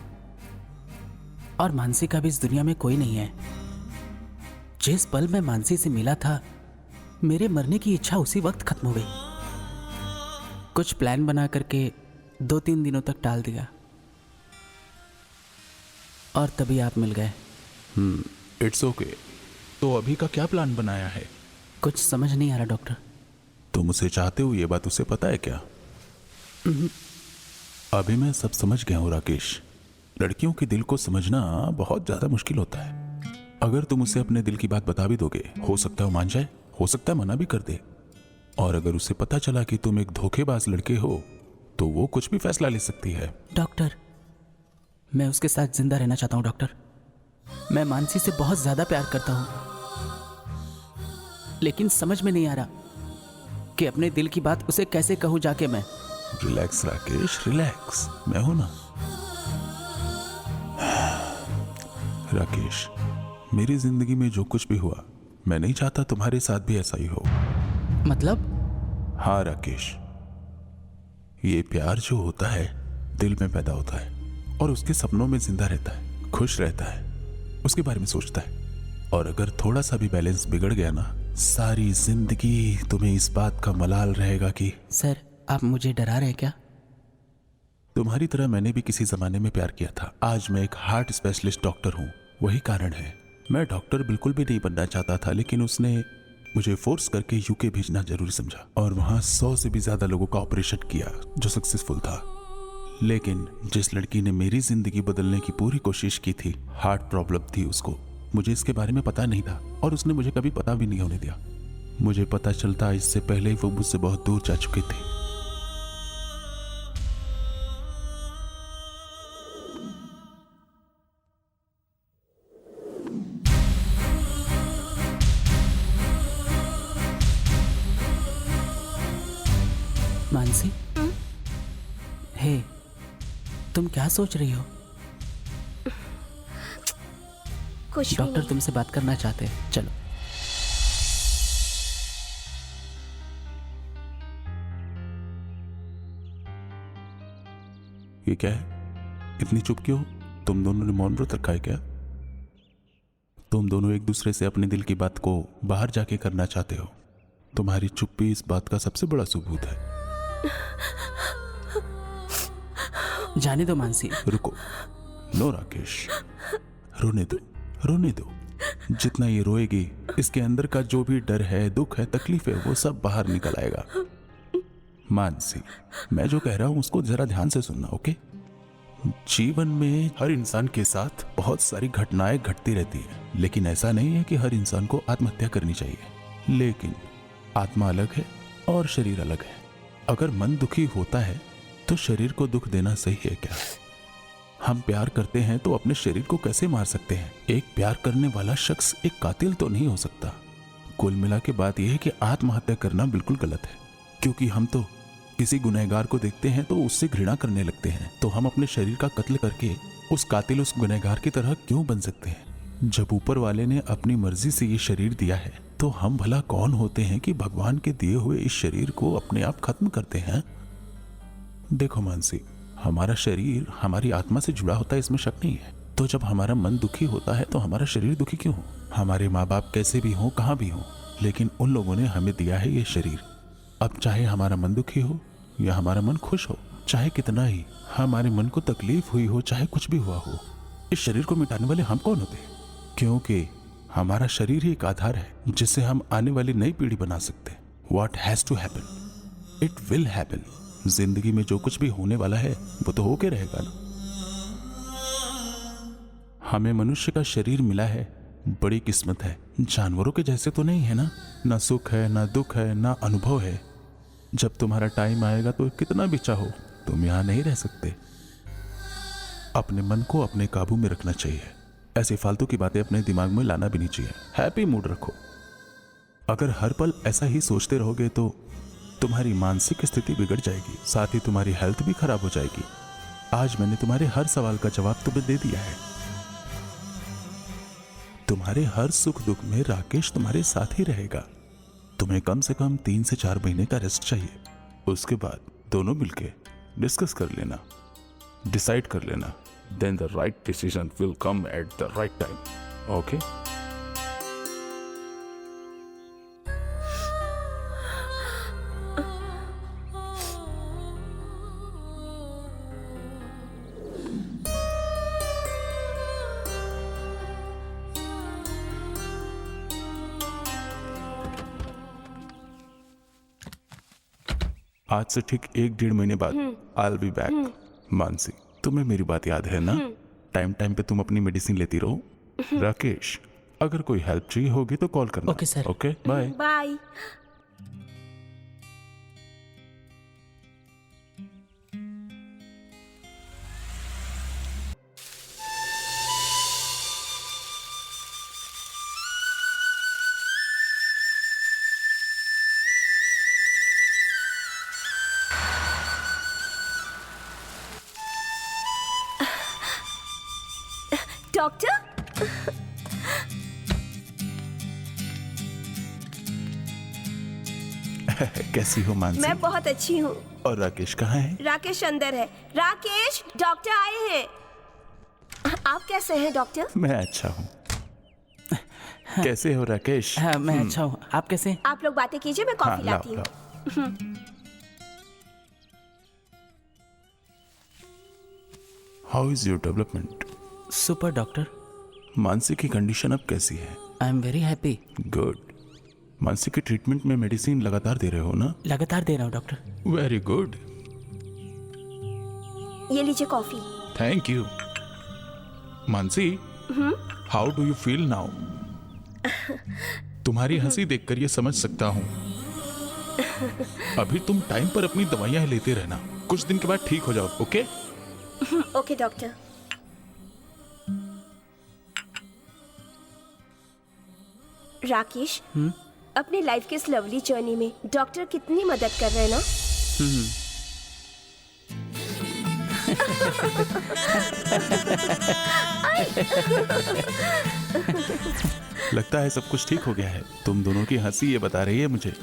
S2: और मानसी का भी इस दुनिया में कोई नहीं है। जिस पल मैं मानसी से मिला था, मेरे मरने की इच्छा उसी वक्त खत्म हो गई। कुछ प्लान बना करके 2-3 दिनों तक टाल दिया और तभी आप मिल गए।
S9: It's okay. तो अभी का क्या प्लान बनाया है?
S2: कुछ समझ नहीं आ रहा डॉक्टर।
S9: तुम उसे चाहते हो, ये बात उसे पता है क्या? अभी मैं सब समझ गया हूँ राकेश। लड़कियों के दिल को समझना बहुत ज्यादा मुश्किल होता है। अगर तुम उसे अपने दिल की बात बता भी दोगे, हो सकता है वो मान जाए, हो सकता है मना भी कर दे। और अगर उसे पता चला कि तुम एक धोखेबाज लड़के हो, तो वो कुछ भी फैसला ले सकती है।
S2: डॉक्टर, मैं उसके साथ जिंदा रहना चाहता हूँ डॉक्टर। मैं मानसी से बहुत ज्यादा प्यार करता हूँ, लेकिन समझ में नहीं आ रहा कि अपने दिल की बात उसे कैसे कहूँ जाके मैं।
S9: रिलैक्स राकेश, रिलैक्स, मैं हूं ना। राकेश, मेरी जिंदगी में जो कुछ भी हुआ, मैं नहीं चाहता तुम्हारे साथ भी ऐसा ही हो।
S2: मतलब?
S9: हाँ राकेश, ये प्यार जो होता है दिल में पैदा होता है और उसके सपनों में जिंदा रहता है, खुश रहता है, उसके बारे में सोचता है। और अगर थोड़ा सा भी बैलेंस बिगड़ गया ना, सारी जिंदगी तुम्हें इस बात का मलाल रहेगा कि
S2: सर, आप मुझे डरा रहे हैं क्या?
S9: तुम्हारी तरह मैंने भी किसी जमाने में प्यार किया था। आज मैं एक हार्ट स्पेशलिस्ट डॉक्टर हूँ, वही कारण है। मैं डॉक्टर बिल्कुल भी नहीं बनना चाहता था, लेकिन उसने मुझे फोर्स करके यूके भेजना जरूरी समझा और वहाँ 100 से भी ज्यादा लोगों का ऑपरेशन किया जो सक्सेसफुल था। लेकिन जिस लड़की ने मेरी जिंदगी बदलने की पूरी कोशिश की थी, हार्ट प्रॉब्लम थी उसको। मुझे इसके बारे में पता नहीं था और उसने मुझे कभी पता भी नहीं होने दिया। मुझे पता चलता इससे पहले ही वो मुझसे बहुत दूर जा चुकी थी।
S2: मानसी, हे, तुम क्या सोच रही हो?
S3: कुछ भी
S2: डॉक्टर
S3: नहीं।
S2: तुमसे बात करना चाहते हैं, चलो।
S9: ये क्या है? इतनी चुप क्यों? तुम दोनों ने मौन व्रत रखा है क्या? तुम दोनों एक दूसरे से अपने दिल की बात को बाहर जाके करना चाहते हो। तुम्हारी चुप्पी इस बात का सबसे बड़ा सबूत है।
S2: जाने दो मानसी।
S9: रुको, नो राकेश, रोने दो, रोने दो। जितना ये रोएगी, इसके अंदर का जो भी डर है, दुख है, तकलीफ है, वो सब बाहर निकल आएगा। मानसी, मैं जो कह रहा हूं उसको जरा ध्यान से सुनना, ओके? जीवन में हर इंसान के साथ बहुत सारी घटनाएं घटती रहती है, लेकिन ऐसा नहीं है कि हर इंसान को आत्महत्या करनी चाहिए। लेकिन आत्मा अलग है और शरीर अलग है। अगर मन दुखी होता है तो शरीर को दुख देना सही है क्या? हम प्यार करते हैं तो अपने शरीर को कैसे मार सकते हैं? एक प्यार करने वाला शख्स एक कातिल तो नहीं हो सकता। कुल मिला के बात यह है कि आत्महत्या करना बिल्कुल गलत है, क्योंकि हम तो किसी गुनहगार को देखते हैं तो उससे घृणा करने लगते हैं। तो हम अपने शरीर का कत्ल करके उस कातिल, उस गुनहगार की तरह क्यों बन सकते हैं? जब ऊपर वाले ने अपनी मर्जी से ये शरीर दिया है, तो हम भला कौन होते हैं कि भगवान के दिए हुए इस शरीर को अपने आप खत्म करते हैं? देखो मानसी, हमारा शरीर हमारी आत्मा से जुड़ा होता है, इसमें शक नहीं है। तो जब हमारा मन दुखी होता है तो हमारा शरीर दुखी क्यों हो? हमारे माँ बाप कैसे भी हों, कहाँ भी हों, लेकिन उन लोगों ने हमें दिया है ये शरीर। अब चाहे हमारा मन दुखी हो या हमारा मन खुश हो, चाहे कितना ही हमारे मन को तकलीफ हुई हो, चाहे कुछ भी हुआ हो, इस शरीर को मिटाने वाले हम कौन होते हैं? क्योंकि हमारा शरीर ही एक आधार है जिससे हम आने वाली नई पीढ़ी बना सकते हैं। What has to happen, it will happen। जिंदगी में जो कुछ भी होने वाला है वो तो होके रहेगा ना। हमें मनुष्य का शरीर मिला है, बड़ी किस्मत है। जानवरों के जैसे तो नहीं है ना सुख है, ना दुख है, ना अनुभव है। जब तुम्हारा टाइम आएगा तो कितना भी चाहो तुम यहां नहीं रह सकते। अपने मन को अपने काबू में रखना चाहिए। ऐसे फालतू की बातें अपने दिमाग में लाना भी नहीं चाहिए। हैप्पी मूड रखो। अगर हर पल ऐसा ही सोचते रहोगे तो तुम्हारी मानसिक स्थिति बिगड़ जाएगी, साथ ही तुम्हारी हेल्थ भी खराब हो जाएगी। आज मैंने तुम्हारे हर सवाल का जवाब तुम्हें दे दिया है। तुम्हारे हर सुख दुख में राकेश तुम्हारे साथ ही रहेगा। तुम्हें कम से कम 3 से 4 महीने का रेस्ट चाहिए। उसके बाद दोनों मिलके डिस्कस कर लेना, डिसाइड कर लेना। Then the right decision will come at the right time. Okay? आज से ठीक 1-1.5 महीने बाद I will be back. Mansi, तुम्हें मेरी बात याद है ना? टाइम टाइम पे तुम अपनी मेडिसिन लेती रहो। राकेश, अगर कोई हेल्प चाहिए होगी तो कॉल करना।
S2: Okay sir.
S9: Okay, bye
S3: bye. Doctor,
S9: कैसी हो मानसी?
S3: मैं बहुत अच्छी हूँ।
S9: और राकेश कहाँ है?
S3: राकेश अंदर है। राकेश, डॉक्टर आए हैं। आप कैसे हैं डॉक्टर?
S9: मैं अच्छा हूँ। कैसे हो राकेश?
S2: हाँ, मैं अच्छा हूँ। आप कैसे हैं?
S3: आप लोग बातें कीजिए, मैं कॉफी लाती हूँ।
S9: How is your development?
S2: Super doctor.
S9: Mansi की कंडीशन अब कैसी है?
S2: I am very happy.
S9: Good. Mansi के ट्रीटमेंट में मेडिसिन लगातार दे रहे हो ना?
S2: लगातार दे रहा हूँ डॉक्टर।
S9: Very good.
S3: ये लीजिए coffee.
S9: Thank you. Mansi, how do you feel now? तुम्हारी हंसी देखकर ये समझ सकता हूँ। अभी तुम टाइम पर अपनी दवाइयां लेते रहना। कुछ दिन के बाद ठीक हो जाओ। ओके?
S3: Okay doctor. राकेश, अपनी लाइफ के इस लवली जर्नी में डॉक्टर कितनी मदद कर रहे हैं ना?
S9: लगता है सब कुछ ठीक हो गया है। तुम दोनों की हंसी ये बता रही है मुझे।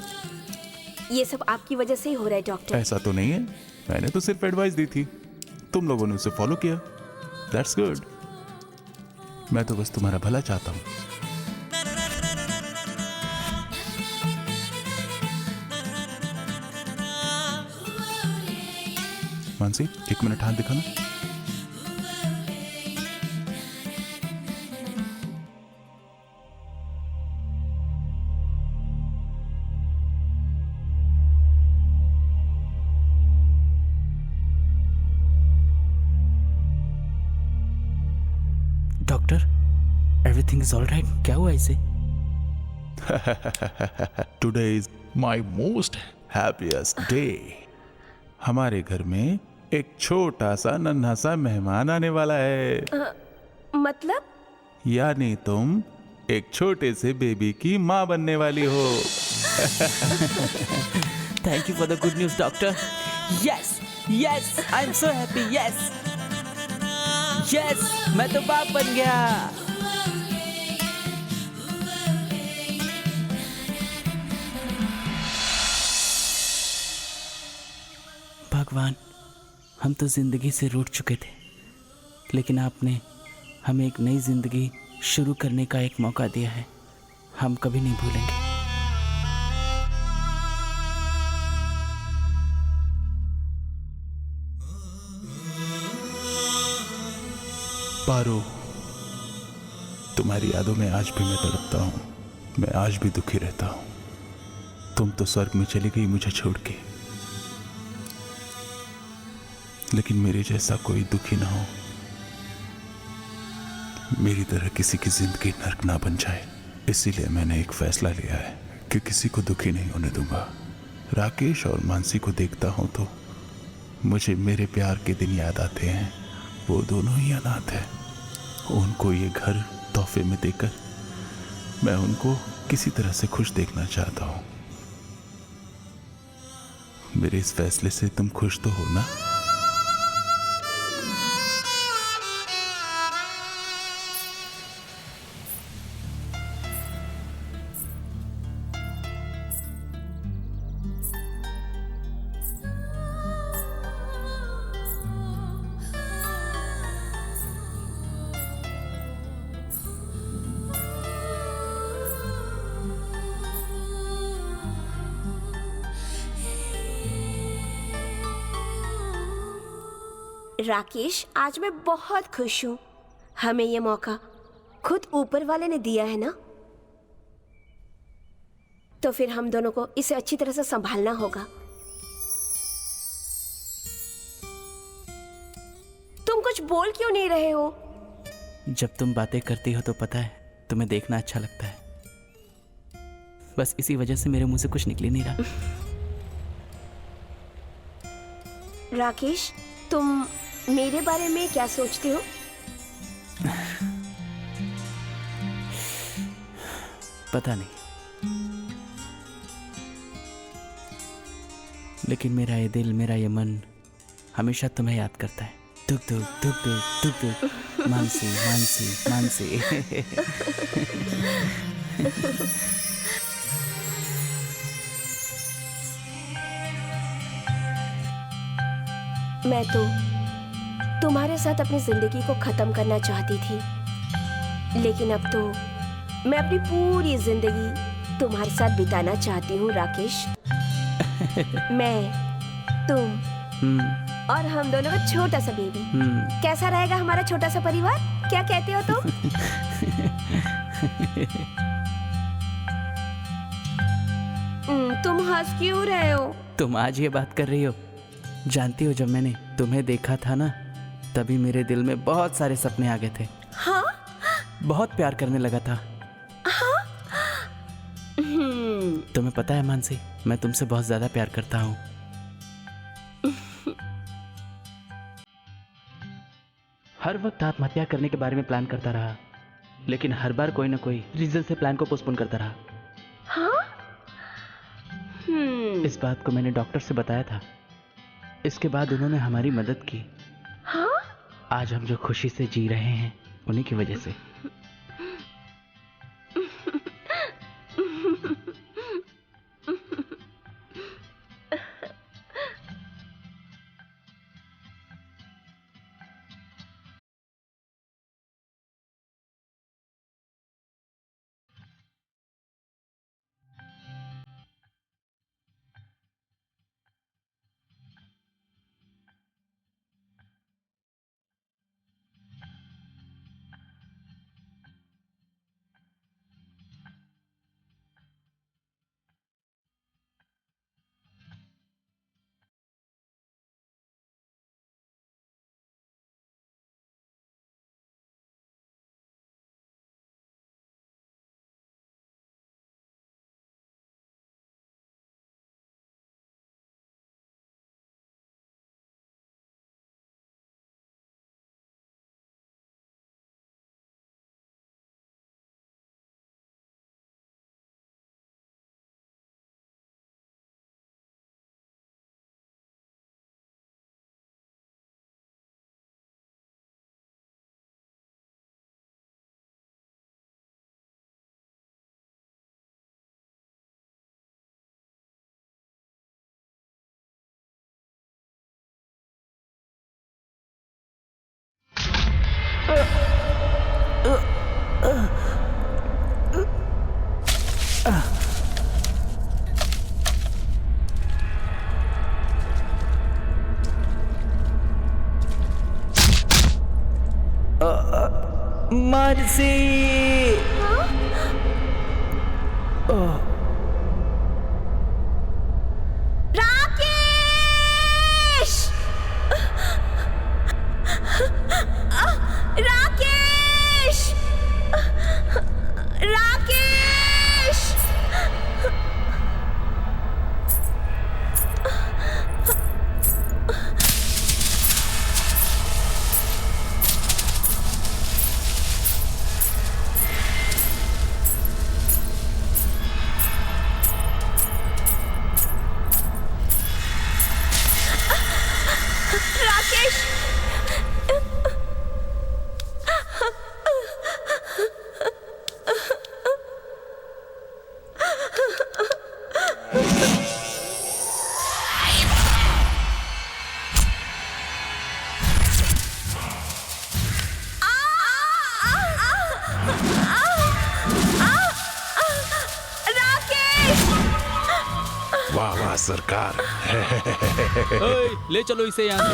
S3: ये सब आपकी वजह से ही हो रहा है डॉक्टर।
S9: ऐसा तो नहीं है, मैंने तो सिर्फ एडवाइस दी थी, तुम लोगों ने उसे फॉलो किया। That's good. मैं तो बस तुम्हारा भला चाहता हूँ। मानसी, 1 मिनट हाथ दिखाना।
S2: Doctor, everything is all right? क्या हुआ इसे?
S9: Today is my most happiest day. हमारे घर में एक छोटा सा नन्हा सा मेहमान आने वाला है।
S3: मतलब?
S9: यानी तुम एक छोटे से बेबी की माँ बनने वाली हो।
S2: Thank you for the good news doctor. Yes yes, I am so happy. Yes yes, मैं तो बाप बन गया। भगवान, हम तो जिंदगी से रूठ चुके थे, लेकिन आपने हमें एक नई जिंदगी शुरू करने का एक मौका दिया है। हम कभी नहीं भूलेंगे।
S9: पारो, तुम्हारी यादों में आज भी मैं तड़पता हूँ। मैं आज भी दुखी रहता हूँ। तुम तो स्वर्ग में चली गई मुझे छोड़ के, लेकिन मेरे जैसा कोई दुखी ना हो, मेरी तरह किसी की जिंदगी नर्क ना बन जाए। इसीलिए मैंने एक फैसला लिया है कि किसी को दुखी नहीं होने दूंगा। राकेश और मानसी को देखता हूं तो मुझे मेरे प्यार के दिन याद आते हैं। वो दोनों ही अनाथ हैं। उनको ये घर तोहफे में देकर मैं उनको किसी तरह से खुश देखना चाहता हूं। मेरे इस फैसले से तुम खुश तो हो ना?
S3: राकेश, आज मैं बहुत खुश हूँ। हमें ये मौका खुद ऊपर वाले ने दिया है ना, तो फिर हम दोनों को इसे अच्छी तरह से संभालना होगा। तुम कुछ बोल क्यों नहीं रहे हो?
S7: जब तुम बातें करती हो तो पता है तुम्हें देखना अच्छा लगता है। बस इसी वजह से मेरे मुंह से कुछ निकल ही नहीं रहा।
S3: राकेश, तुम मेरे बारे में क्या सोचते हो?
S7: पता नहीं, लेकिन मेरा ये दिल, मेरा ये मन हमेशा तुम्हें याद करता है। दुख दुख दुख दुख दुख दुख, मानसी मानसी मानसी।
S3: मैं तो तुम्हारे साथ अपनी जिंदगी को खत्म करना चाहती थी, लेकिन अब तो मैं अपनी पूरी जिंदगी तुम्हारे साथ बिताना चाहती हूँ राकेश। मैं, तुम और हम दोनों का छोटा सा बेबी। कैसा रहेगा हमारा छोटा सा परिवार? क्या कहते हो तुम? तुम हंस क्यों रहे हो?
S7: तुम आज ये बात कर रही हो? जानती हो, जब मैंने तुम्हें देखा था ना, तभी मेरे दिल में बहुत सारे सपने आ गए थे।
S3: हाँ?
S7: बहुत प्यार करने लगा था।
S3: हाँ?
S7: तुम्हें पता है मानसी, मैं तुमसे बहुत ज्यादा प्यार करता हूँ। हर वक्त आत्महत्या करने के बारे में प्लान करता रहा, लेकिन हर बार कोई ना कोई रीजन से प्लान को पोस्टपोन करता रहा।
S3: हाँ?
S7: इस बात को मैंने डॉक्टर से बताया था। इसके बाद उन्होंने हमारी मदद की।
S3: हाँ?
S7: आज हम जो खुशी से जी रहे हैं उन्हीं की वजह से। मानसी,
S3: राकेश! राकेश! राकेश! राकेश!
S9: वाह वाह सरकार।
S7: ओए, ले चलो इसे यहाँ से।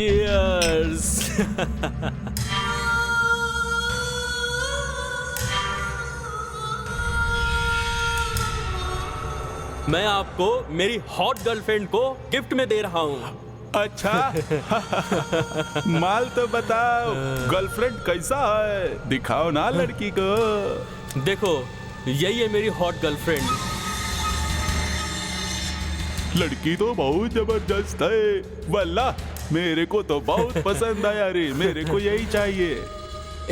S4: चीयर्स। मैं आपको मेरी हॉट गर्लफ्रेंड को गिफ्ट में दे रहा हूँ।
S9: अच्छा माल तो बताओ, गर्लफ्रेंड कैसा है, दिखाओ ना लड़की को।
S4: देखो यही है मेरी हॉट गर्लफ्रेंड।
S9: लड़की तो बहुत जबरदस्त है, वल्लाह मेरे को तो बहुत पसंद आया रे, मेरे को यही चाहिए।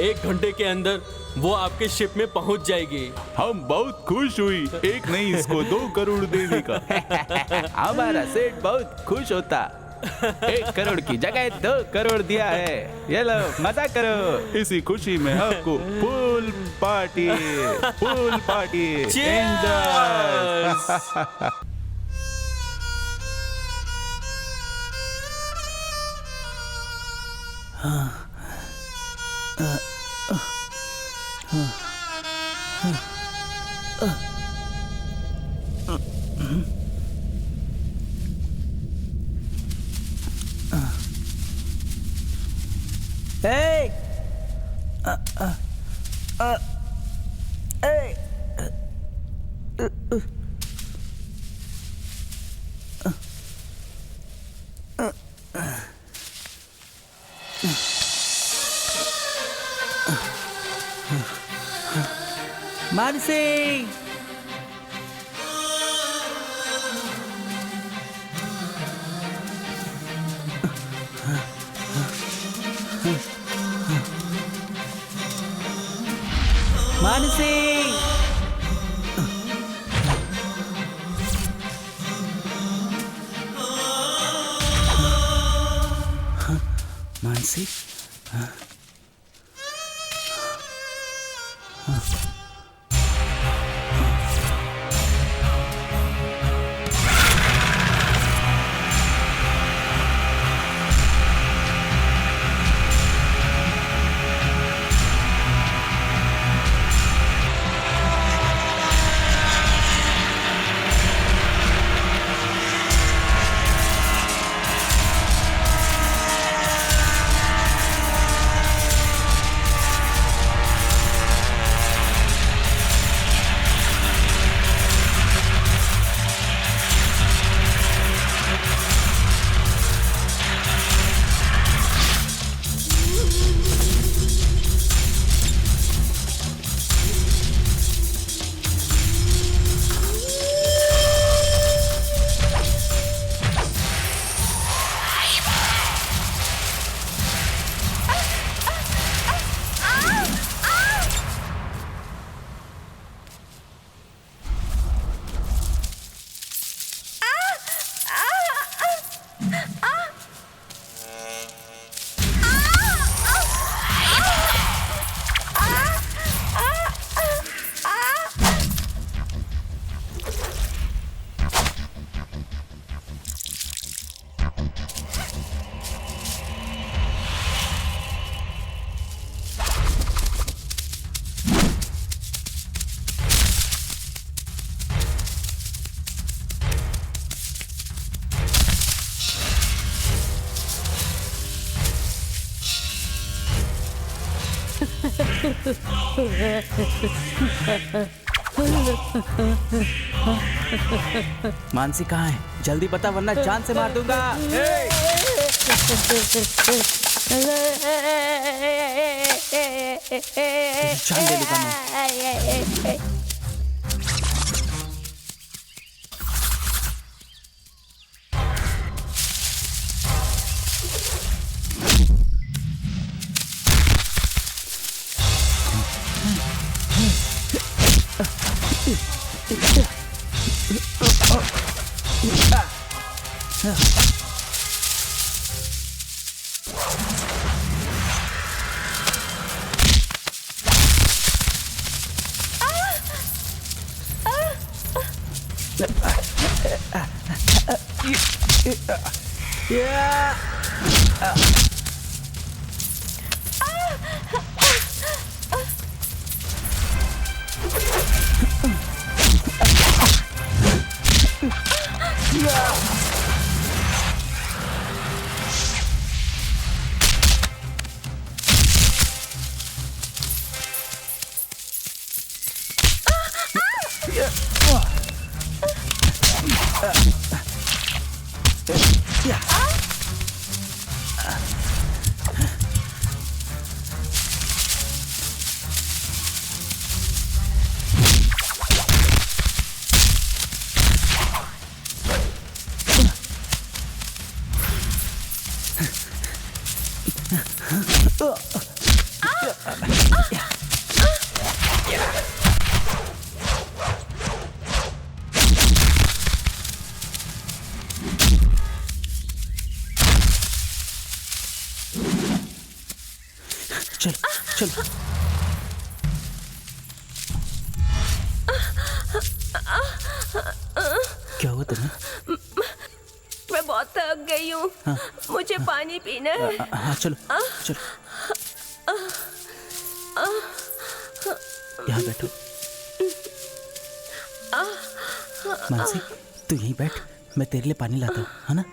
S4: 1 घंटे के अंदर वो आपके शिप में पहुंच जाएगी।
S9: हम बहुत खुश हुई, एक नहीं इसको 2 करोड़ देने का। हमारा सेठ बहुत खुश होता, 1 करोड़ की जगह 2 करोड़ दिया है। ये लो मजा करो, इसी खुशी में आपको full party, full party.
S6: Hey! Hey! Mansi! Mansi! Mansi?
S7: Mansi कहाँ है? जल्दी बता वरना जान से मार दूंगा। जान ले लूंगा मैं। चल चल। क्या हुआ तुम्हें?
S3: मैं बहुत थक गई हूँ। मुझे पानी पीना है।
S7: हाँ चलो चलो, यहाँ बैठो। मानसी तू यहीं बैठ, मैं तेरे लिए पानी लाता हूँ, है ना?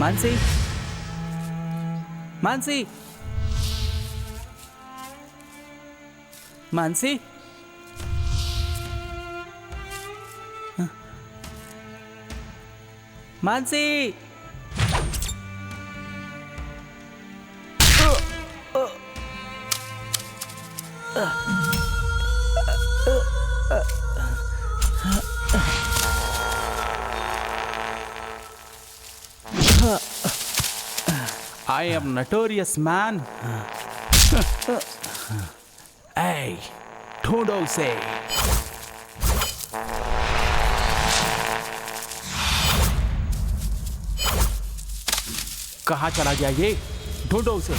S7: Mansi, Mansi, Mansi, Mansi. I am notorious man. Hey, ढूंढो उसे। कहाँ चला गया ये? ढूंढो उसे।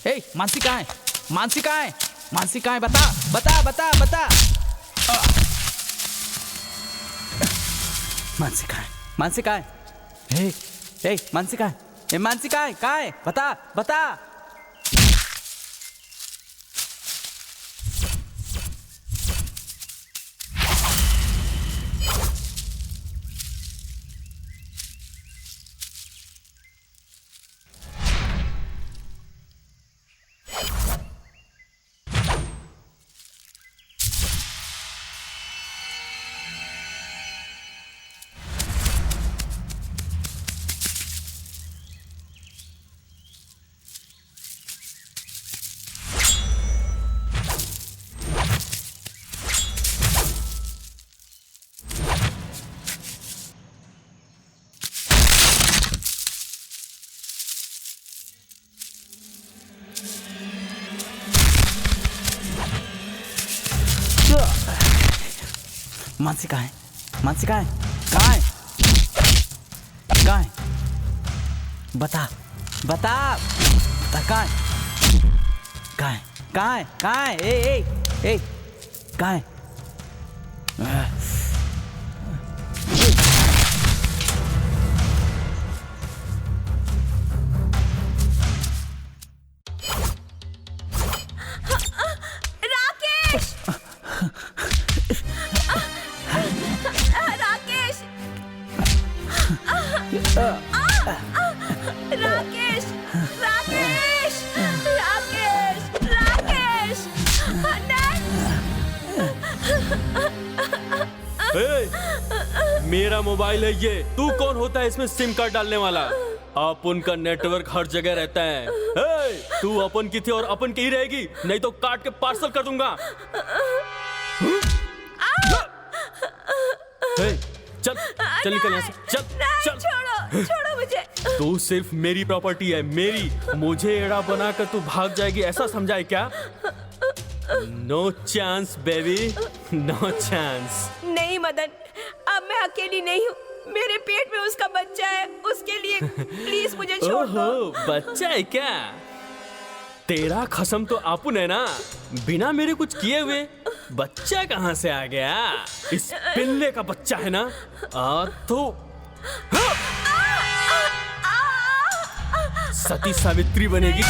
S7: ए, मानसी कहाँ है? मानसी कहाँ है? मानसी कहाँ है? बता बता बता बता। मानसी कहाँ है? मानसी कहाँ है? ए, मानसी कहाँ है? ए, मानसी कहाँ है? कहाँ है? बता बता। मानसी कहाँ है? मानसी कहाँ है? कहाँ है? कहाँ है? बता बता बता। कहाँ है? कहाँ है? कहाँ है? कहाँ है? ए ए ए, कहाँ है?
S3: राकेश, राकेश, राकेश, राकेश,
S4: मेरा मोबाइल है ये। तू कौन होता है इसमें सिम कार्ड डालने वाला? अपन का नेटवर्क हर जगह रहता है। तू अपन की थी और अपन की ही रहेगी, नहीं तो काट के पार्सल कर दूंगा। चल चल निकल यहाँ से, चल चल।
S3: छोड़ो छोड़ो मुझे।
S4: तू सिर्फ मेरी प्रॉपर्टी है, मेरी। मुझे एड़ा बनाकर तू भाग जाएगी ऐसा समझा है क्या? No chance baby, no chance.
S3: नहीं नहीं मदन, अब मैं अकेली नहीं हूँ। मेरे पेट में उसका बच्चा है, उसके लिए प्लीज मुझे छोड़ दो।
S4: ओहो, बच्चा है क्या? तेरा खसम तो आपुन है ना, बिना मेरे कुछ किए हुए बच्चा कहाँ से आ गया? इस पिल्ले का बच्चा है ना? तो सती सावित्री बनेगी।